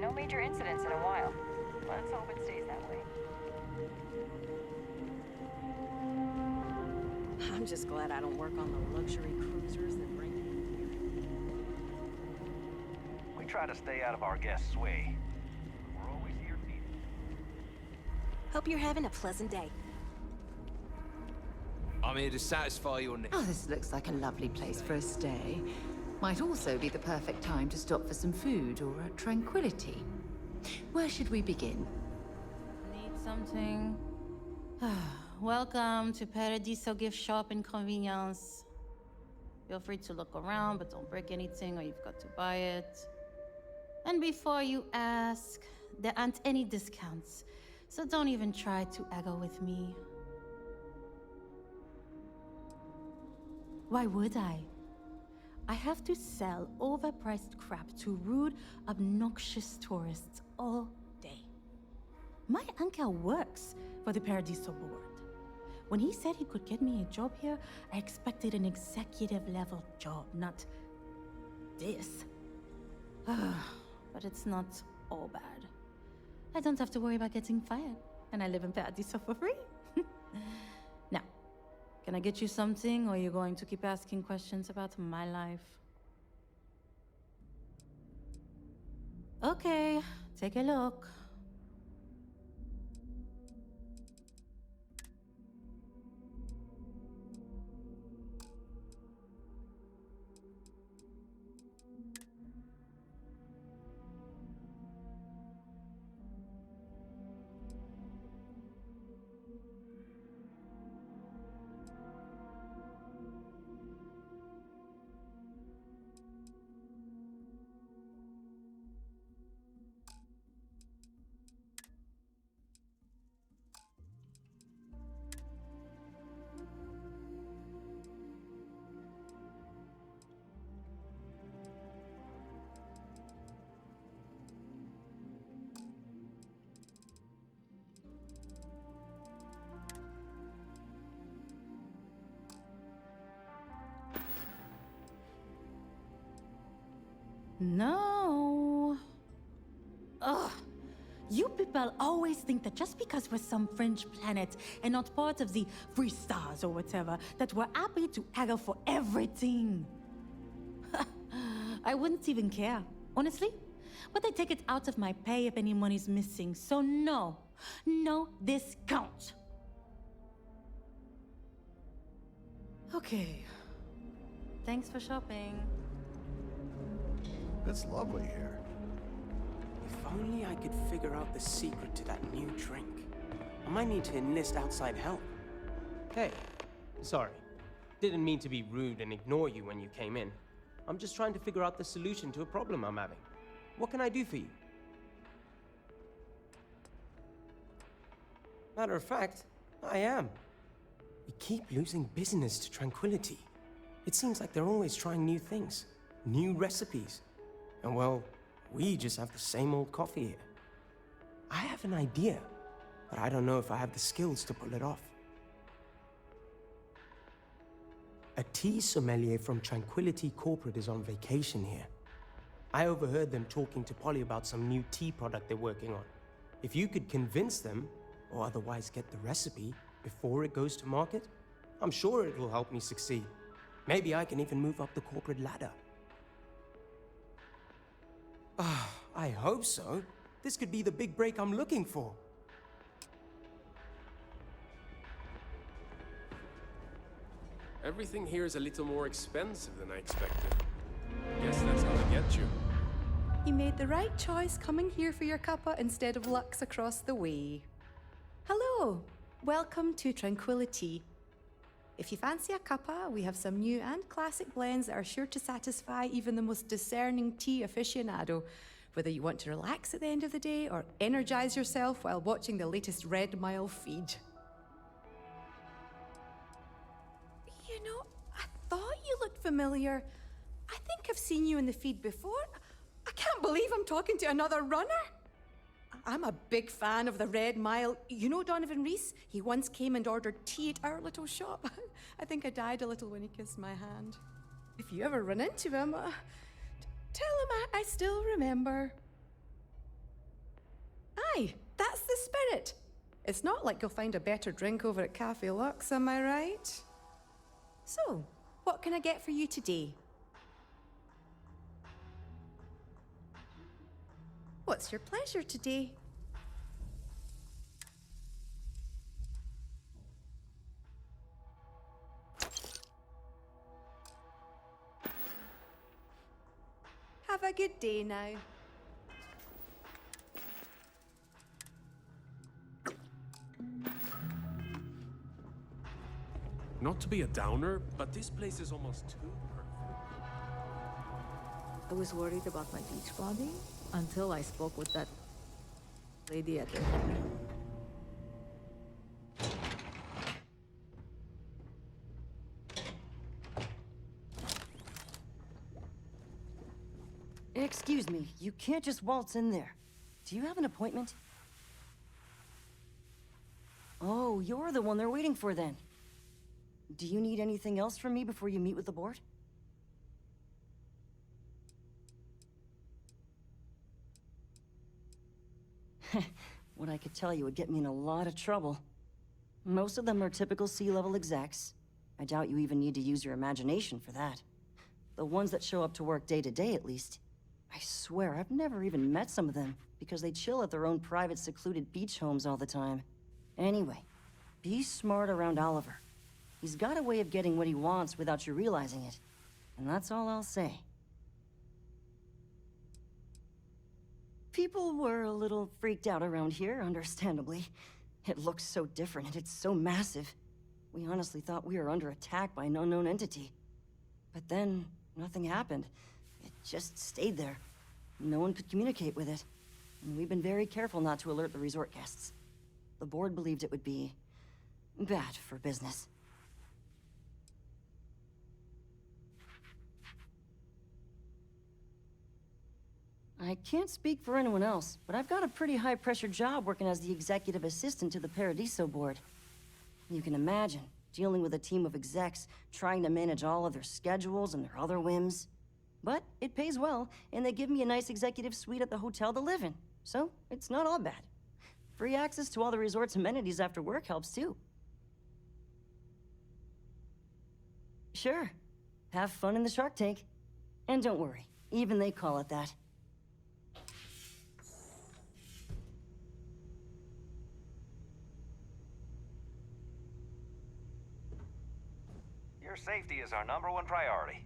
No major incidents in a while. Let's hope it stays that way. I'm just glad I don't work on the luxury cruisers that bring me here. We try to stay out of our guests' way. We're always here needed. Hope you're having a pleasant day. I'm here to satisfy your needs. Oh, this looks like a lovely place for a stay. Might also be the perfect time to stop for some food or a tranquility. Where should we begin? Need something? Welcome to Paradiso Gift Shop and Convenience. Feel free to look around, but don't break anything or you've got to buy it. And before you ask, there aren't any discounts, so don't even try to haggle with me. Why would I? I have to sell overpriced crap to rude, obnoxious tourists all day. My uncle works for the Paradiso board. When he said he could get me a job here, I expected an executive level job, not this. But it's not all bad. I don't have to worry about getting fired, and I live in Paradiso for free. Now, can I get you something, or are you going to keep asking questions about my life? Okay, take a look. No. Ugh. You people always think that just because we're some fringe planet and not part of the free stars or whatever, that we're happy to haggle for everything. I wouldn't even care, honestly. But I take it out of my pay if any money's missing, so no. No discount. Okay. Thanks for shopping. It's lovely here. If only I could figure out the secret to that new drink. I might need to enlist outside help. Hey, sorry. Didn't mean to be rude and ignore you when you came in. I'm just trying to figure out the solution to a problem I'm having. What can I do for you? Matter of fact, I am. We keep losing business to Tranquility. It seems like they're always trying new things, new recipes. And well, we just have the same old coffee here. I have an idea, but I don't know if I have the skills to pull it off. A tea sommelier from Tranquility Corporate is on vacation here. I overheard them talking to Polly about some new tea product they're working on. If you could convince them, or otherwise get the recipe before it goes to market, I'm sure it will help me succeed. Maybe I can even move up the corporate ladder. I hope so. This could be the big break I'm looking for. Everything here is a little more expensive than I expected. Guess that's how I get you. You made the right choice coming here for your cuppa instead of Lux across the way. Hello, welcome to Tranquility. If you fancy a cuppa, we have some new and classic blends that are sure to satisfy even the most discerning tea aficionado, whether you want to relax at the end of the day or energize yourself while watching the latest Red Mile feed. You know, I thought you looked familiar. I think I've seen you in the feed before. I can't believe I'm talking to another runner. I'm a big fan of the Red Mile. You know Donovan Reese? He once came and ordered tea at our little shop. I think I died a little when he kissed my hand. If you ever run into him, tell him I still remember. Aye, that's the spirit. It's not like you'll find a better drink over at Cafe Lux, am I right? So, what can I get for you today? What's your pleasure today? good day now. Not to be a downer, but this place is almost too perfect. I was worried about my beach body until I spoke with that lady at the... Excuse me, you can't just waltz in there. Do you have an appointment? Oh, you're the one they're waiting for then. Do you need anything else from me before you meet with the board? What I could tell you would get me in a lot of trouble. Most of them are typical C-level execs. I doubt you even need to use your imagination for that. The ones that show up to work day to day, at least. I swear, I've never even met some of them, because they chill at their own private, secluded beach homes all the time. Anyway, be smart around Oliver. He's got a way of getting what he wants without you realizing it. And that's all I'll say. People were a little freaked out around here, understandably. It looks so different and it's so massive. We honestly thought we were under attack by an unknown entity. But then, nothing happened. It just stayed there. No one could communicate with it. And we've been very careful not to alert the resort guests. The board believed it would be bad for business. I can't speak for anyone else, but I've got a pretty high-pressure job working as the executive assistant to the Paradiso board. You can imagine, dealing with a team of execs, trying to manage all of their schedules and their other whims. But it pays well, and they give me a nice executive suite at the hotel to live in, so it's not all bad. Free access to all the resort's amenities after work helps too. Sure. Have fun in the shark tank. And don't worry, even they call it that. Your safety is our #1 priority.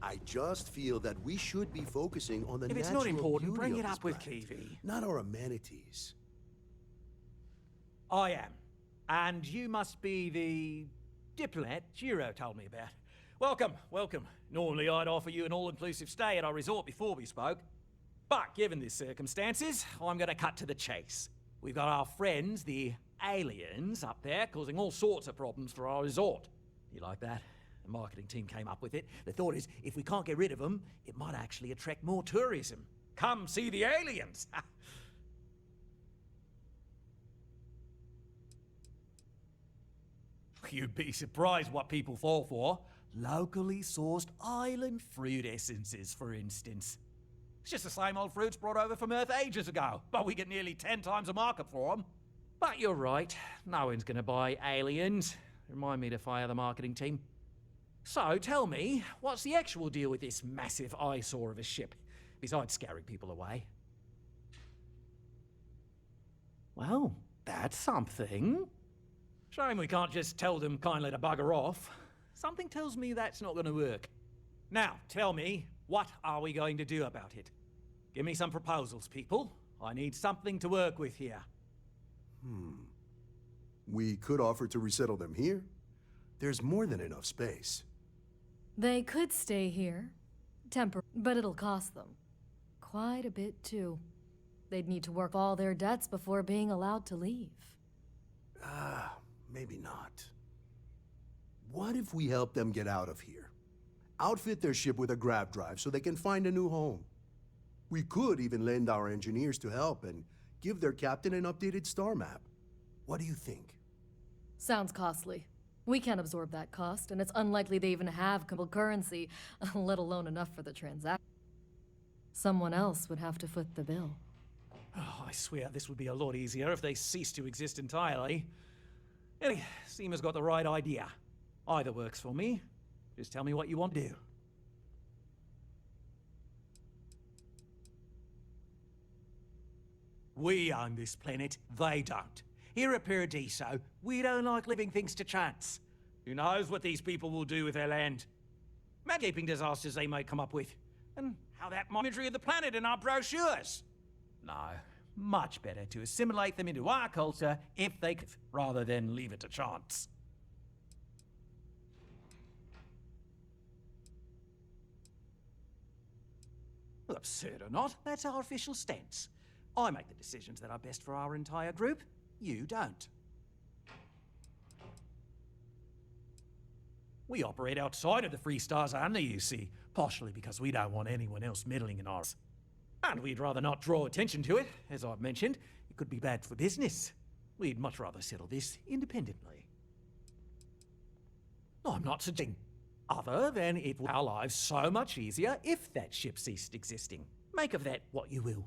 I just feel that we should be focusing on the If it's natural not important, beauty bring of it this up with planet, Kiwi. not our amenities. I am. And you must be the diplomat Jiro told me about. Welcome, welcome. Normally I'd offer you an all-inclusive stay at our resort before we spoke. But given the circumstances, I'm going to cut to the chase. We've got our friends, the aliens, up there causing all sorts of problems for our resort. You like that? The marketing team came up with it. The thought is, if we can't get rid of them, it might actually attract more tourism. Come see the aliens! You'd be surprised what people fall for. Locally sourced island fruit essences, for instance. It's just the same old fruits brought over from Earth ages ago, but we get nearly 10 times the market for them. But you're right, no one's gonna buy aliens. Remind me to fire the marketing team. So, tell me, what's the actual deal with this massive eyesore of a ship, besides scaring people away? Well, that's something. Shame we can't just tell them kindly to bugger off. Something tells me that's not gonna work. Now, tell me, what are we going to do about it? Give me some proposals, people. I need something to work with here. We could offer to resettle them here. There's more than enough space. They could stay here, but it'll cost them. Quite a bit, too. They'd need to work all their debts before being allowed to leave. Maybe not. What if we help them get out of here? Outfit their ship with a grav drive so they can find a new home. We could even lend our engineers to help and give their captain an updated star map. What do you think? Sounds costly. We can't absorb that cost, and it's unlikely they even have currency, let alone enough for the transaction. Someone else would have to foot the bill. Oh, I swear this would be a lot easier if they ceased to exist entirely. Anyway, Seema's got the right idea. Either works for me. Just tell me what you want to do. We own this planet, they don't. Here at Paradiso, we don't like leaving things to chance. Who knows what these people will do with their land? Mad-keeping disasters they may come up with. and how that imagery of the planet in our brochures. No, much better to assimilate them into our culture if they could, rather than leave it to chance. Well, absurd or not, that's our official stance. I make the decisions that are best for our entire group. You don't. We operate outside of the Free Stars only, you see, partially because we don't want anyone else meddling in ours. And we'd rather not draw attention to it. As I've mentioned, it could be bad for business. We'd much rather settle this independently. I'm not suggesting other than it would make our lives so much easier if that ship ceased existing. Make of that what you will.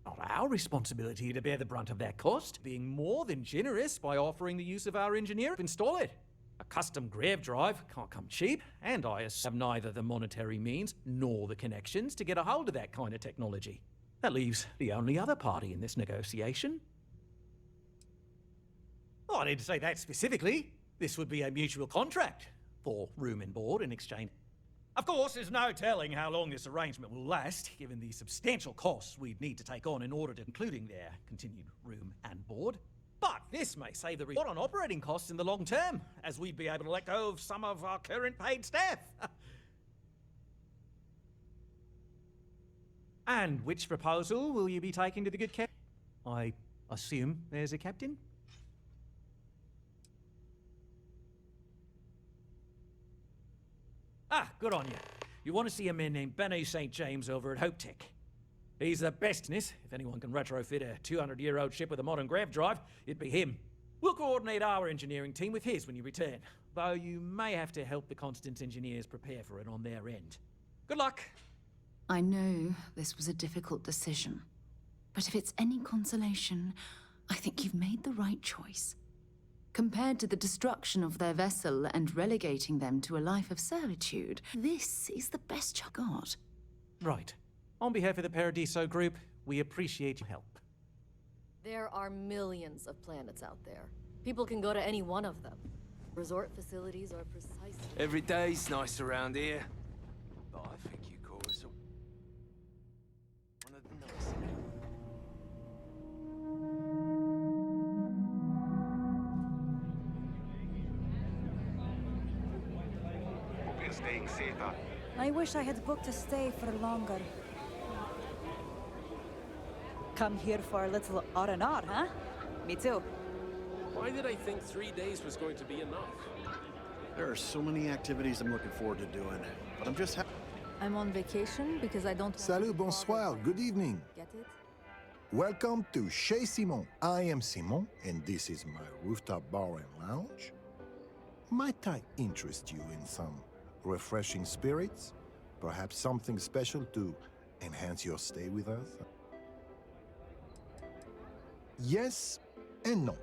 Not our responsibility to bear the brunt of that cost, being more than generous by offering the use of our engineer to install it. A custom grav drive can't come cheap, and I have neither the monetary means nor the connections to get a hold of that kind of technology. That leaves the only other party in this negotiation. Oh, I didn't say that specifically. This would be a mutual contract for room and board in exchange. Of course, there's no telling how long this arrangement will last, given the substantial costs we'd need to take on in order to including their continued room and board. But this may save the resort on operating costs in the long term, as we'd be able to let go of some of our current paid staff. And which proposal will you be taking to the good captain? I assume there's a captain? Ah, good on you. You want to see a man named Benny St. James over at Hope Tech. He's the bestness. If anyone can retrofit a 200-year-old ship with a modern grav drive, it'd be him. We'll coordinate our engineering team with his when you return, though you may have to help the Constance engineers prepare for it on their end. Good luck. I know this was a difficult decision, but if it's any consolation, I think you've made the right choice. Compared to the destruction of their vessel and relegating them to a life of servitude, this is the best you got. Right. On behalf of the Paradiso Group, we appreciate your help. There are millions of planets out there. People can go to any one of them. Resort facilities are precisely... Every day's nice around here. But I think you call us one of the nicer. Hope you're staying safer. I wish I had booked a stay for longer. Come here for a little R&R, huh? Me too. Why did I think 3 days was going to be enough? There are so many activities I'm looking forward to doing, but I'm just I'm on vacation because I don't... Salut, bonsoir, good evening. Get it? Welcome to Chez Simon. I am Simon, and this is my rooftop bar and lounge. Might I interest you in some refreshing spirits? Perhaps something special to enhance your stay with us? Yes and no.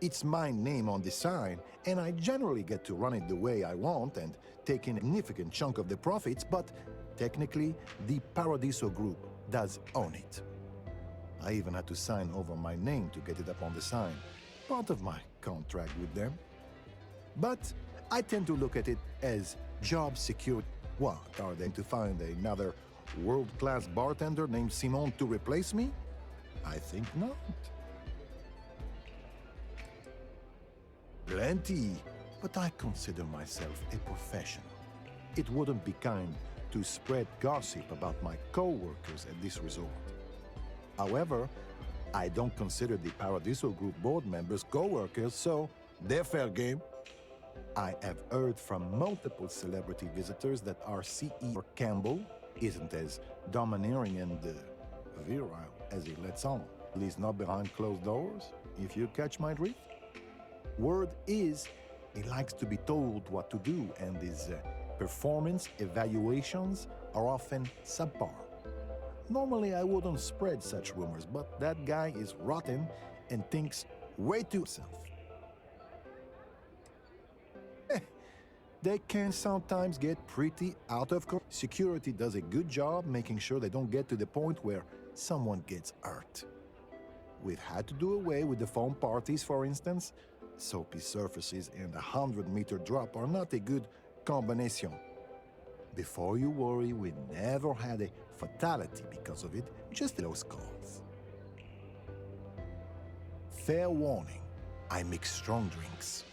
It's my name on the sign, and I generally get to run it the way I want and take in a significant chunk of the profits, but technically, the Paradiso Group does own it. I even had to sign over my name to get it up on the sign, part of my contract with them. But I tend to look at it as job security. What, are they to find another world-class bartender named Simon to replace me? I think not. Plenty, but I consider myself a professional. It wouldn't be kind to spread gossip about my co-workers at this resort. However, I don't consider the Paradiso Group board members co-workers, so they're fair game. I have heard from multiple celebrity visitors that our CEO Campbell isn't as domineering and virile as he lets on, at least not behind closed doors, if you catch my drift. Word is, he likes to be told what to do, and his performance evaluations are often subpar. Normally, I wouldn't spread such rumors, but that guy is rotten and thinks way too himself. They can sometimes get pretty out of control. Security does a good job making sure they don't get to the point where someone gets hurt. We've had to do away with the foam parties, for instance. Soapy surfaces and a 100-meter drop are not a good combination. Before you worry, we never had a fatality because of it, just low skulls. Fair warning, I mix strong drinks.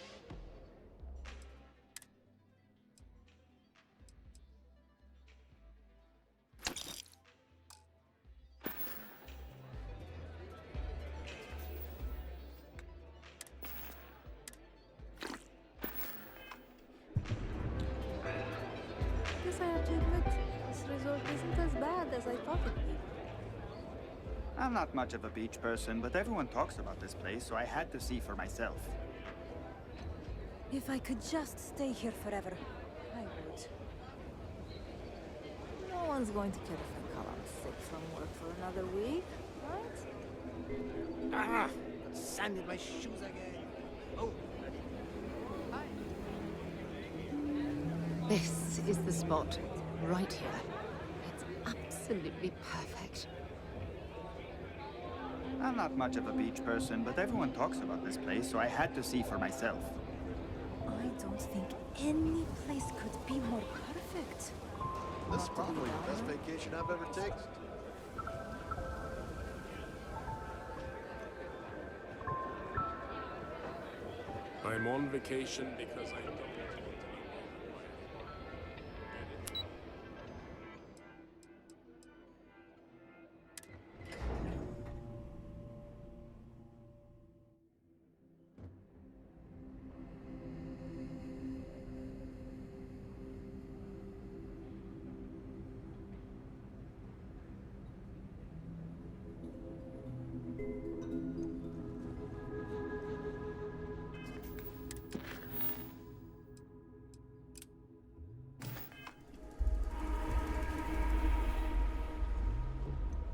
Guess I have to admit, this resort isn't as bad as I thought it'd be. I'm not much of a beach person, but everyone talks about this place, so I had to see for myself. If I could just stay here forever, I would. No one's going to care if I call out sick from work for another week, right? Ah! Got sand in my shoes again. Oh. Hi. This is the spot, right here. It's absolutely perfect. I'm not much of a beach person, but everyone talks about this place, so I had to see for myself. I don't think any place could be more perfect. This is probably the best vacation I've ever taken. I'm on vacation because I don't want to know.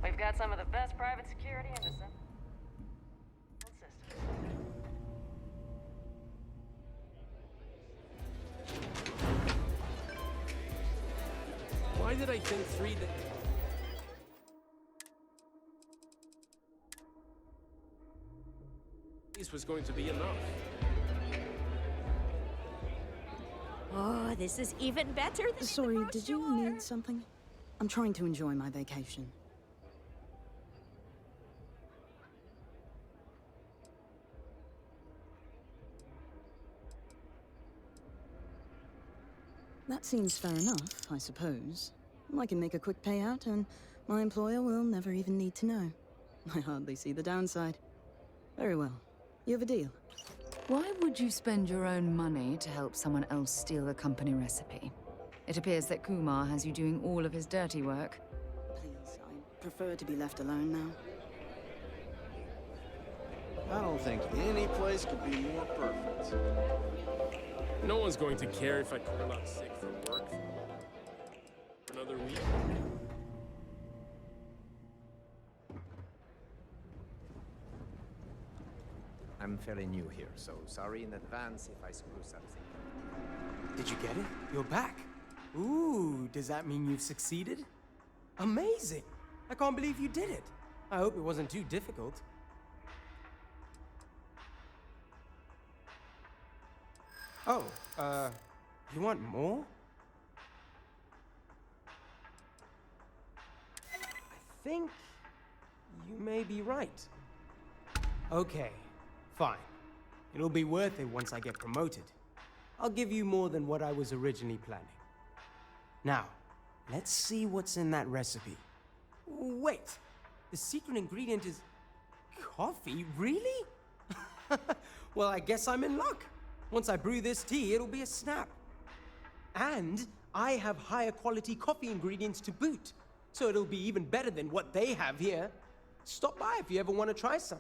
We've got some of the best private security in the system. Why did I think 3 days? This was going to be enough. Oh, this is even better than Sorry, did you need something? I'm trying to enjoy my vacation. That seems fair enough, I suppose. I can make a quick payout, and my employer will never even need to know. I hardly see the downside. Very well. You have a deal. Why would you spend your own money to help someone else steal the company recipe? It appears that Kumar has you doing all of his dirty work. Please, I prefer to be left alone now. I don't think any place could be more perfect. No one's going to care if I call out sick from work for another week. I'm fairly new here, so sorry in advance if I screw something. Did you get it? You're back. Ooh, does that mean you've succeeded? Amazing! I can't believe you did it. I hope it wasn't too difficult. Oh, you want more? I think you may be right. Okay, fine. It'll be worth it once I get promoted. I'll give you more than what I was originally planning. Now, let's see what's in that recipe. Wait, the secret ingredient is coffee? Really? Well, I guess I'm in luck. Once I brew this tea, it'll be a snap. And I have higher quality coffee ingredients to boot, so it'll be even better than what they have here. Stop by if you ever want to try some.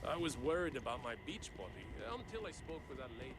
I was worried about my beach body until I spoke with that lady.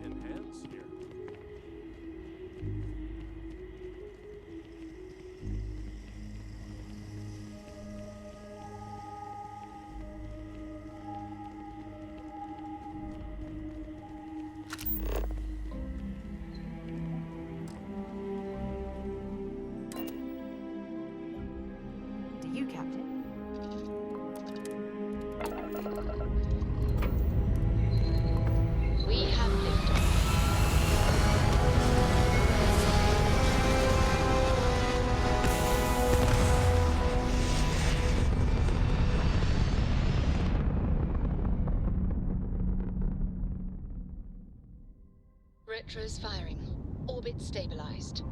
Enhance here. To you, Captain. We have liftoff. Retros firing. Orbit stabilized.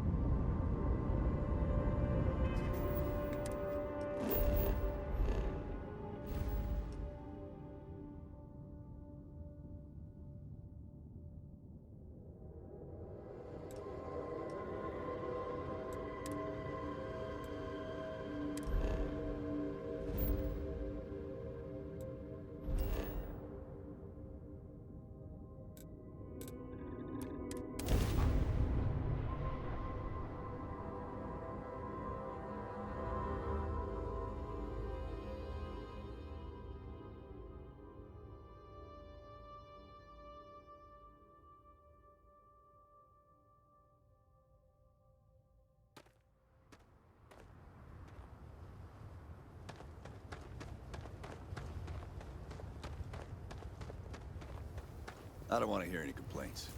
I don't want to hear any complaints.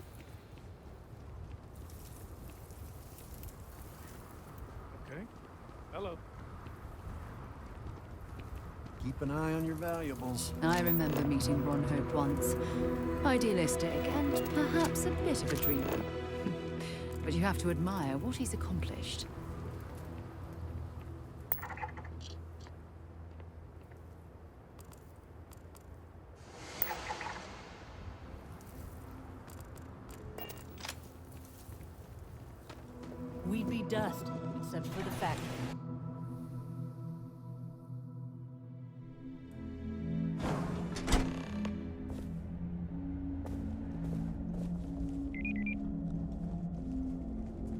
Okay. Hello. Keep an eye on your valuables. I remember meeting Ron Hope once. Idealistic and perhaps a bit of a dreamer. But you have to admire what he's accomplished. We'd be dust, except for the factory.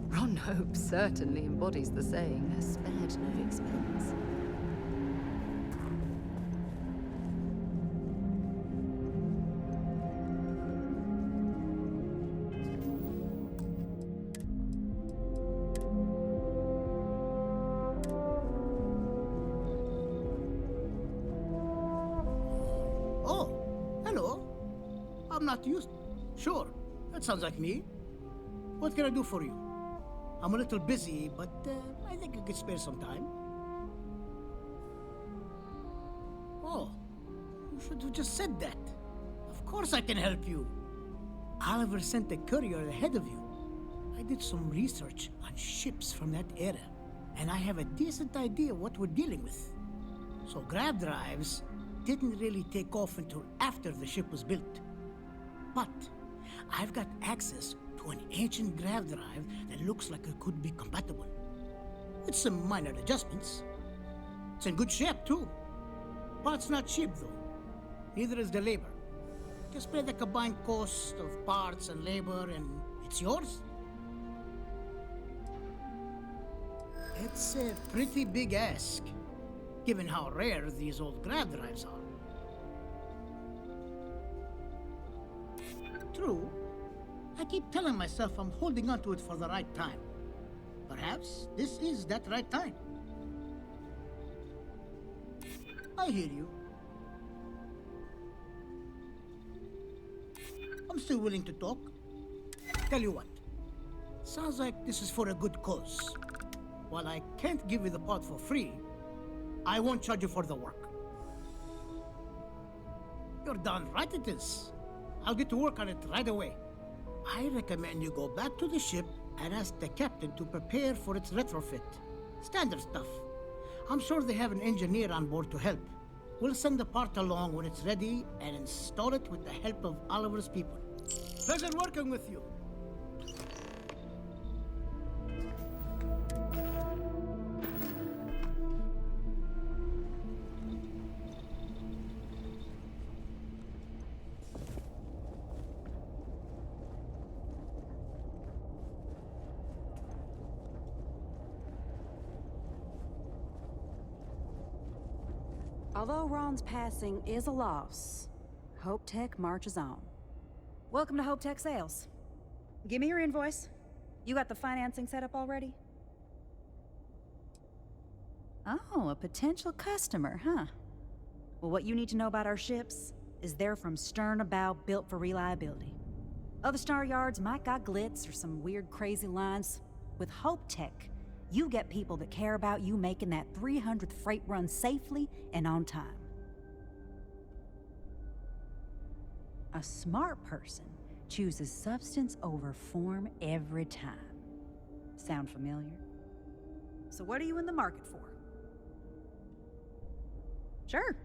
Ron Hope certainly embodies the saying, spared no expense. I'm not used. Sure, that sounds like me. What can I do for you? I'm a little busy, but I think I could spare some time. Oh, you should have just said that. Of course I can help you. Oliver sent a courier ahead of you. I did some research on ships from that era, and I have a decent idea what we're dealing with. So grav drives didn't really take off until after the ship was built. But I've got access to an ancient grav drive that looks like it could be compatible. With some minor adjustments. It's in good shape, too. Parts not cheap, though. Neither is the labor. Just pay the combined cost of parts and labor, and it's yours. It's a pretty big ask, given how rare these old grav drives are. True. I keep telling myself I'm holding on to it for the right time. Perhaps this is that right time. I hear you. I'm still willing to talk. Tell you what, sounds like this is for a good cause. While I can't give you the pod for free, I won't charge you for the work. You're darn right it is. I'll get to work on it right away. I recommend you go back to the ship and ask the captain to prepare for its retrofit. Standard stuff. I'm sure they have an engineer on board to help. We'll send the part along when it's ready and install it with the help of Oliver's people. Pleasure working with you. Although Ron's passing is a loss, Hope Tech marches on. Welcome to Hope Tech Sales. Give me your invoice. You got the financing set up already? Oh, a potential customer, huh? Well, what you need to know about our ships is they're from stern to bow, built for reliability. Other star yards might got glitz or some weird crazy lines. With Hope Tech, you get people that care about you making that 300th freight run safely and on time. A smart person chooses substance over form every time. Sound familiar? So what are you in the market for? Sure.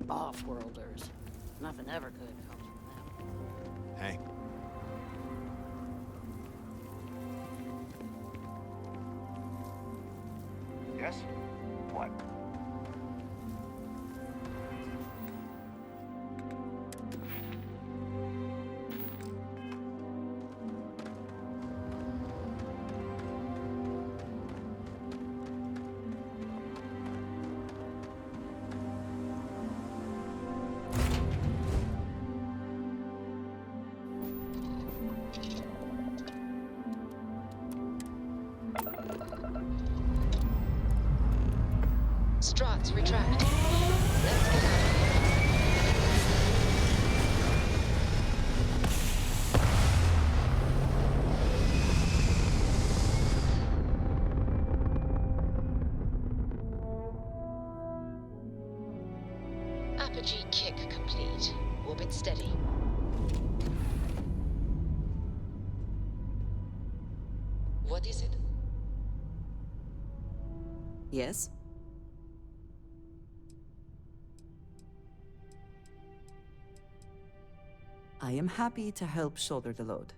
Off-worlders. Nothing ever good comes from them. Hey. Yes? What? Struts retract. Let's get out of here. Apogee kick complete. Orbit steady. What is it? Yes? I am happy to help shoulder the load.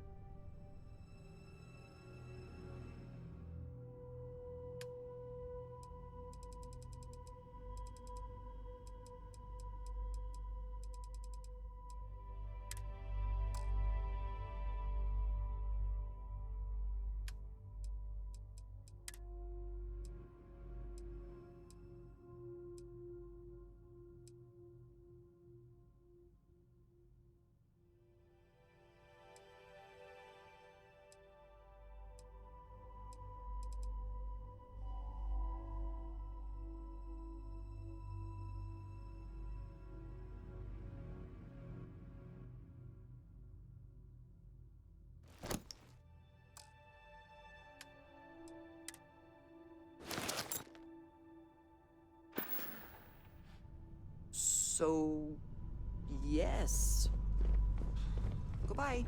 So, yes. Goodbye.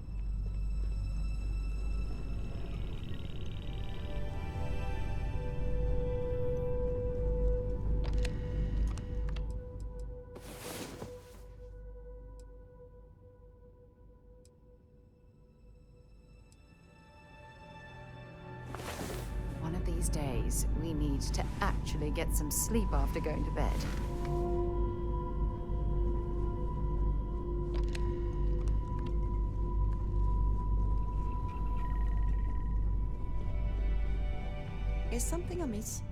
One of these days, we need to actually get some sleep after going to bed. Is something amiss?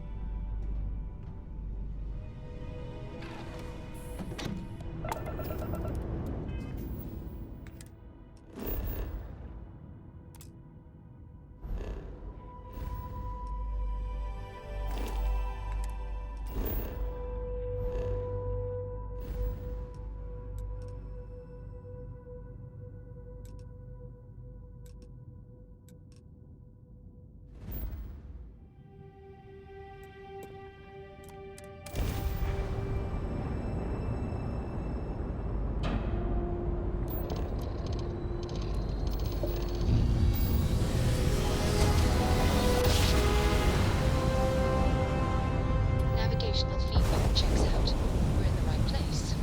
Navigational feedback checks out. We're in the right place.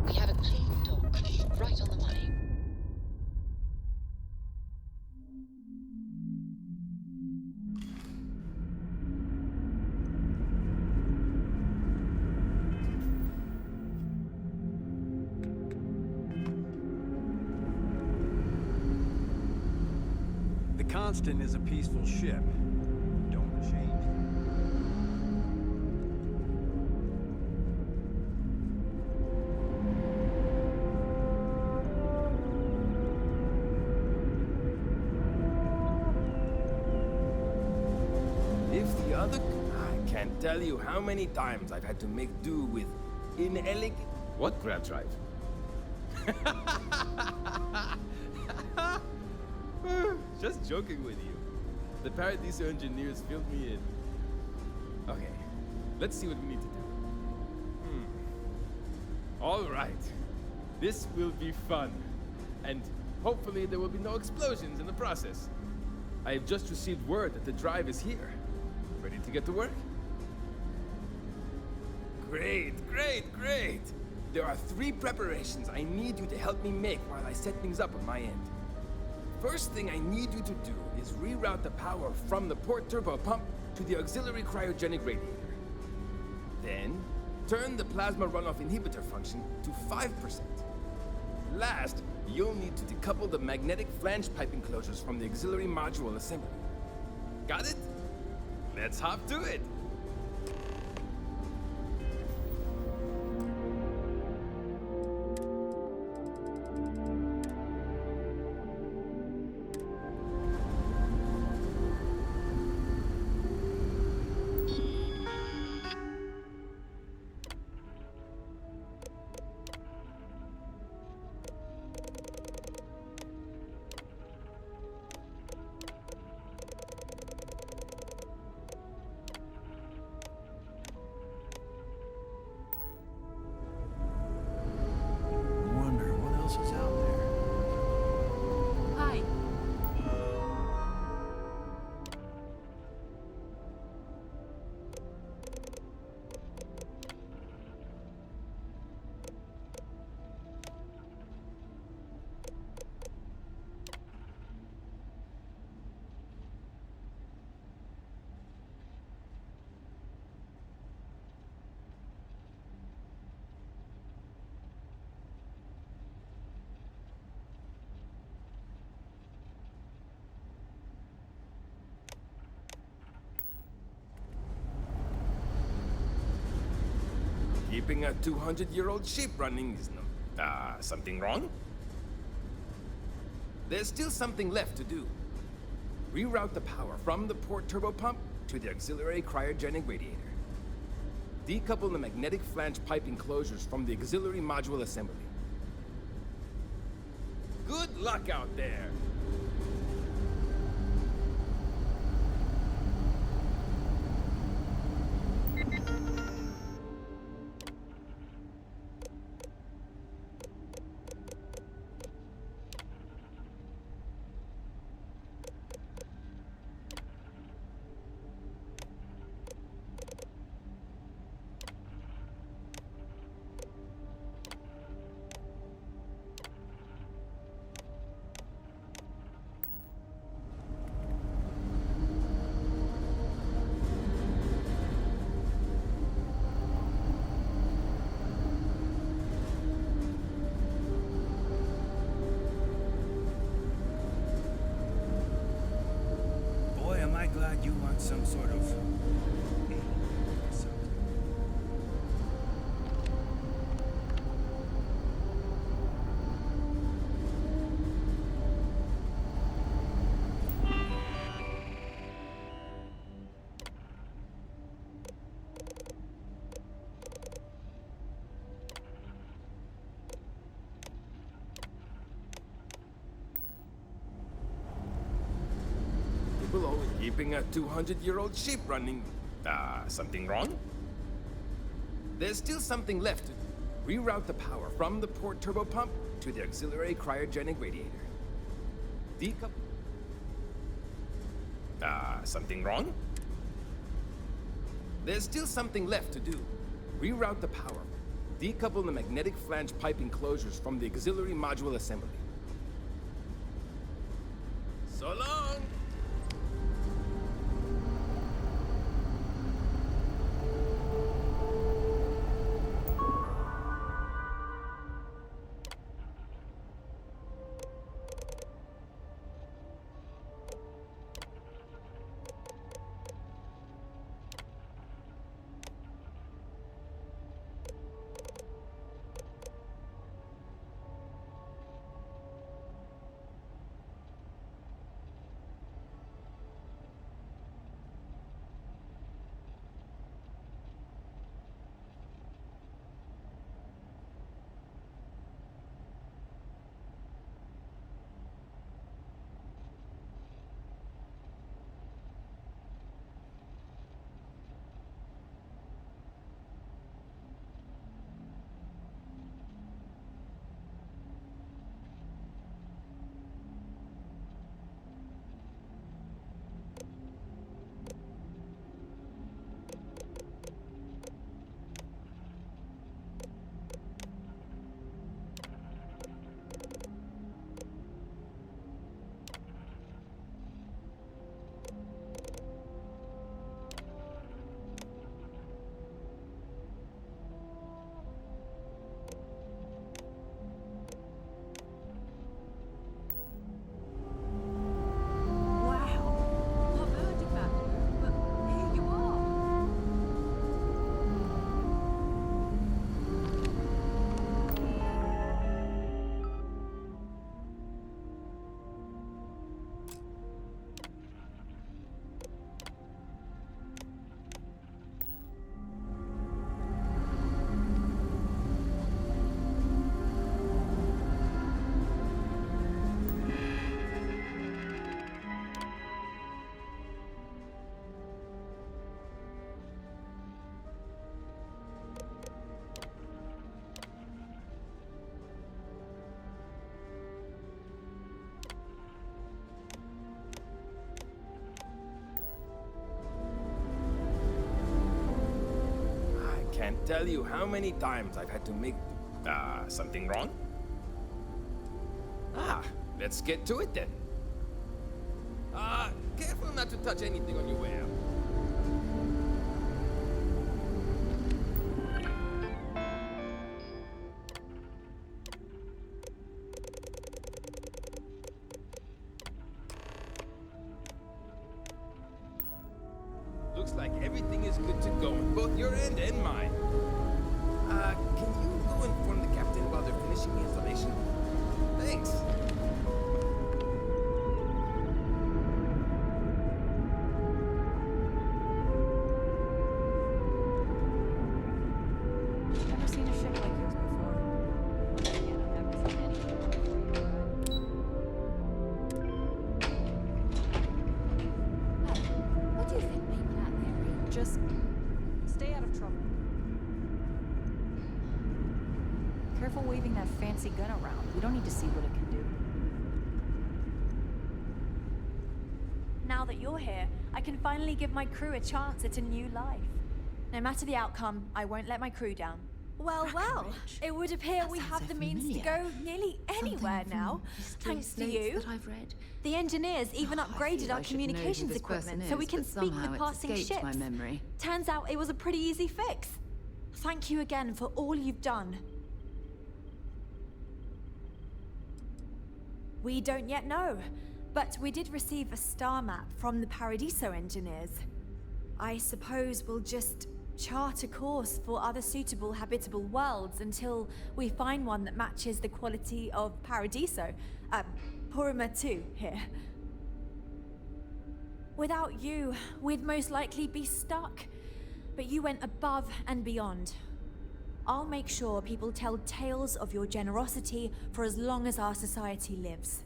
We have a clean dock, right on the money. The Constant is a peaceful ship. Don't change. If the other... I can't tell you how many times I've had to make do with inelegant... What grab drive? Just joking with you. The Paradiso engineers filled me in. Okay, let's see what we need to do. All right. This will be fun. And hopefully there will be no explosions in the process. I have just received word that the drive is here. Ready to get to work? Great, great, great! There are 3 preparations I need you to help me make while I set things up on my end. First thing I need you to do is reroute the power from the port turbo pump to the auxiliary cryogenic radiator. Then, turn the plasma runoff inhibitor function to 5%. Last, you'll need to decouple the magnetic flange pipe enclosures from the auxiliary module assembly. Got it? Let's hop to it! Wonder what else is out there. Hi. Keeping a 200-year-old ship running is no... something wrong? There's still something left to do. Reroute the power from the port turbo pump to the auxiliary cryogenic radiator. Decouple the magnetic flange pipe enclosures from the auxiliary module assembly. Good luck out there! keeping a 200-year-old ship running. Something wrong? There's still something left to reroute the power from the port turbopump to the auxiliary cryogenic radiator. Decouple. Something wrong? There's still something left to do. Reroute the power. Decouple the magnetic flange pipe enclosures from the auxiliary module assembly. So long! Can't tell you how many times I've had to make... something wrong? Let's get to it then. Careful not to touch anything on your way out. Looks like everything is good to go on both your end and mine. Can you go inform the captain while they're finishing the installation? Thanks. Never seen a ship like yours before. Well, then again, I haven't seen any ship before you arrived. What do you think they plan there? Just stay out of trouble. Careful waving that fancy gun around. We don't need to see what it can do. Now that you're here, I can finally give my crew a chance at a new life. No matter the outcome, I won't let my crew down. Well, it would appear we have the means to go nearly anywhere now, thanks to you. That I've read. The engineers even upgraded our I should know who communications this equipment person so we is, can but speak with somehow it's passing escaped ships. my memory. Turns out it was a pretty easy fix. Thank you again for all you've done. We don't yet know, but we did receive a star map from the Paradiso engineers. I suppose we'll just chart a course for other suitable habitable worlds until we find one that matches the quality of Paradiso. Purima 2 here. Without you, we'd most likely be stuck. But you went above and beyond. I'll make sure people tell tales of your generosity for as long as our society lives.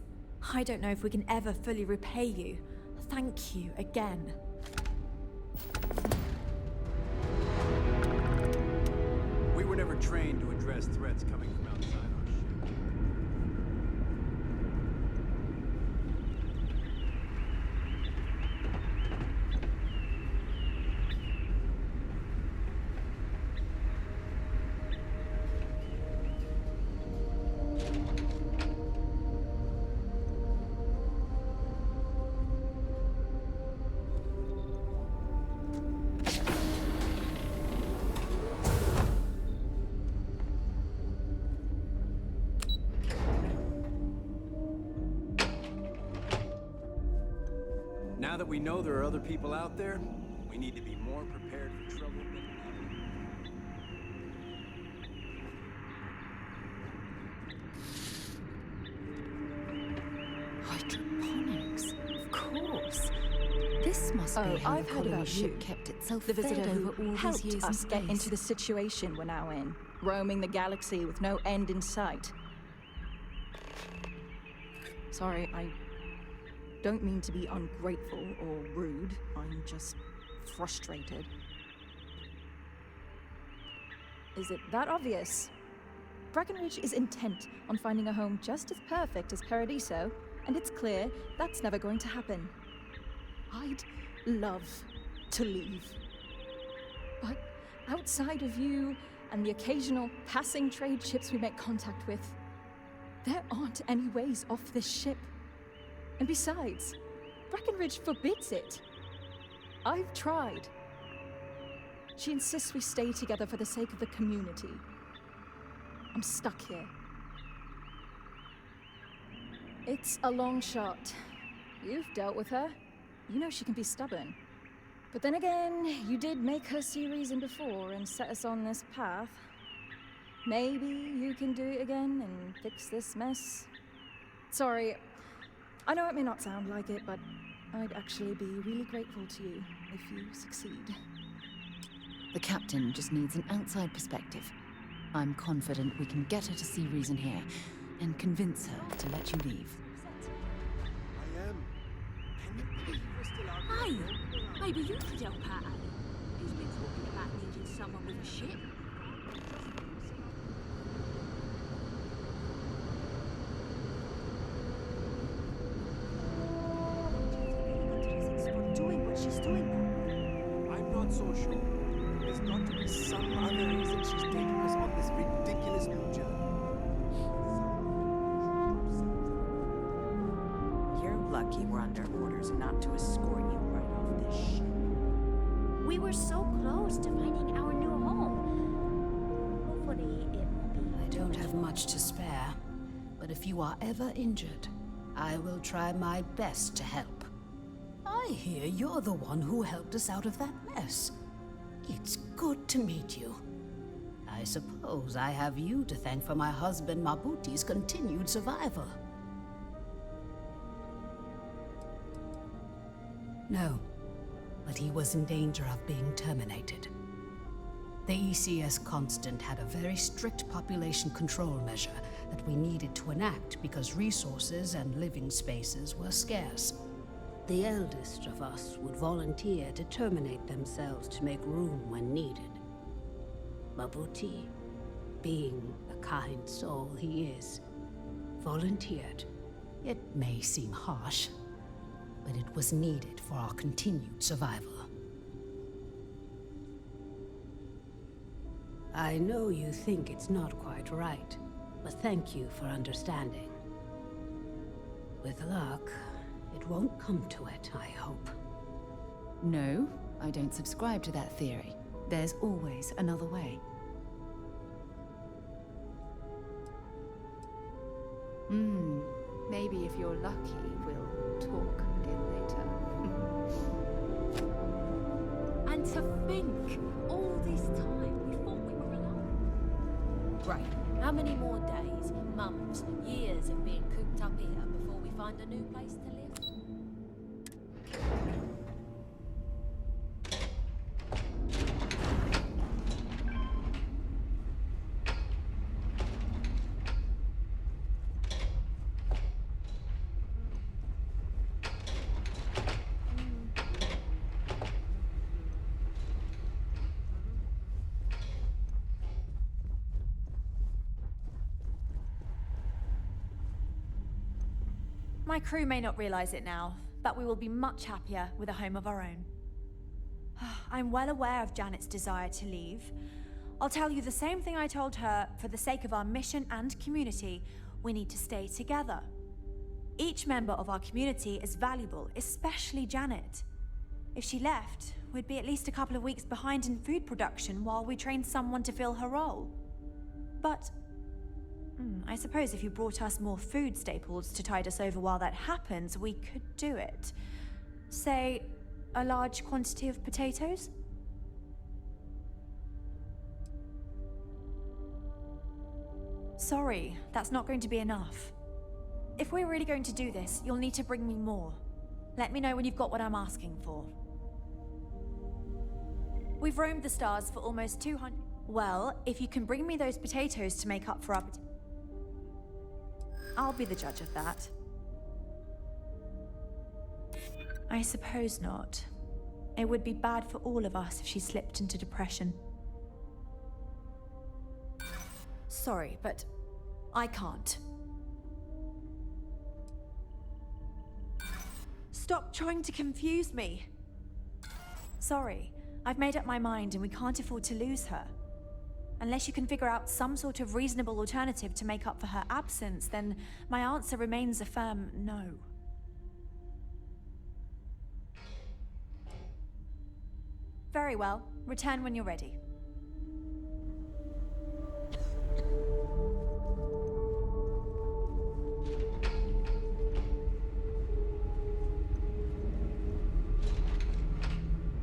I don't know if we can ever fully repay you. thank you again. We were never trained to address threats coming from outside our ship. Now that we know there are other people out there, we need to be more prepared for trouble than Hydroponics, of course. This must be how I've the heard colony about ship you. kept itself The fed visitor over who all these helped years us in get space. into the situation we're now in, roaming the galaxy with no end in sight. Sorry, I don't mean to be ungrateful or rude. I'm just frustrated. Is it that obvious? Breckenridge is intent on finding a home just as perfect as Paradiso, and it's clear that's never going to happen. I'd love to leave. But outside of you and the occasional passing trade ships we make contact with, there aren't any ways off this ship. And besides, Breckenridge forbids it. I've tried. She insists we stay together for the sake of the community. I'm stuck here. It's a long shot. You've dealt with her. You know she can be stubborn. But then again, you did make her see reason before and set us on this path. Maybe you can do it again and fix this mess. Sorry, I know it may not sound like it, but I'd actually be really grateful to you if you succeed. The captain just needs an outside perspective. I'm confident we can get her to see reason here and convince her to let you leave. I am. Hey, maybe you could help out, Ali. He's been talking about needing someone with a ship. Doing what she's doing. I'm not so sure. There's got to be some other reason she's taking us on this ridiculous new journey. You're lucky we're under orders not to escort you right off this ship. We were so close to finding our new home. Hopefully it won't be... I don't have much to spare, but if you are ever injured, I will try my best to help. I hear you're the one who helped us out of that mess. It's good to meet you. I suppose I have you to thank for my husband Mabuti's continued survival. No, but he was in danger of being terminated. The ECS Constant had a very strict population control measure that we needed to enact because resources and living spaces were scarce. The eldest of us would volunteer to terminate themselves to make room when needed. Mabuti, being the kind soul he is, volunteered. It may seem harsh, but it was needed for our continued survival. I know you think it's not quite right, but thank you for understanding. With luck, it won't come to it, I hope. No, I don't subscribe to that theory. There's always another way. Maybe if you're lucky, we'll talk again later. And to think, all this time we thought we were alone. Right, how many more days, months, years of being cooped up here before we find a new place to live? My crew may not realize it now, but we will be much happier with a home of our own. I'm well aware of Janet's desire to leave. I'll tell you the same thing I told her. For the sake of our mission and community, we need to stay together. Each member of our community is valuable, especially Janet. If she left, we'd be at least a couple of weeks behind in food production while we trained someone to fill her role. But I suppose if you brought us more food staples to tide us over while that happens, we could do it. Say, a large quantity of potatoes? Sorry, that's not going to be enough. If we're really going to do this, you'll need to bring me more. Let me know when you've got what I'm asking for. We've roamed the stars for almost 200... Well, if you can bring me those potatoes to make up for our... I'll be the judge of that. I suppose not. It would be bad for all of us if she slipped into depression. Sorry, but I can't. Stop trying to confuse me. Sorry, I've made up my mind and we can't afford to lose her. Unless you can figure out some sort of reasonable alternative to make up for her absence, then my answer remains a firm no. Very well. Return when you're ready.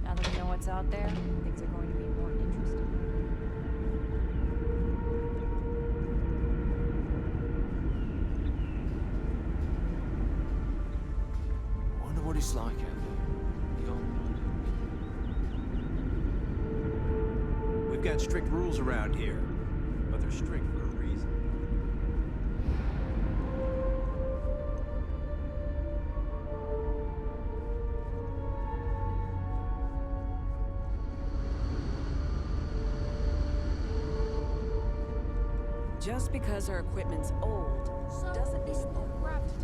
Now that we know what's out there, things are going to be more interesting. I wonder what it's like out there. We've got strict rules around here, but they're strict for a reason. Just because our equipment's old doesn't mean... Gravity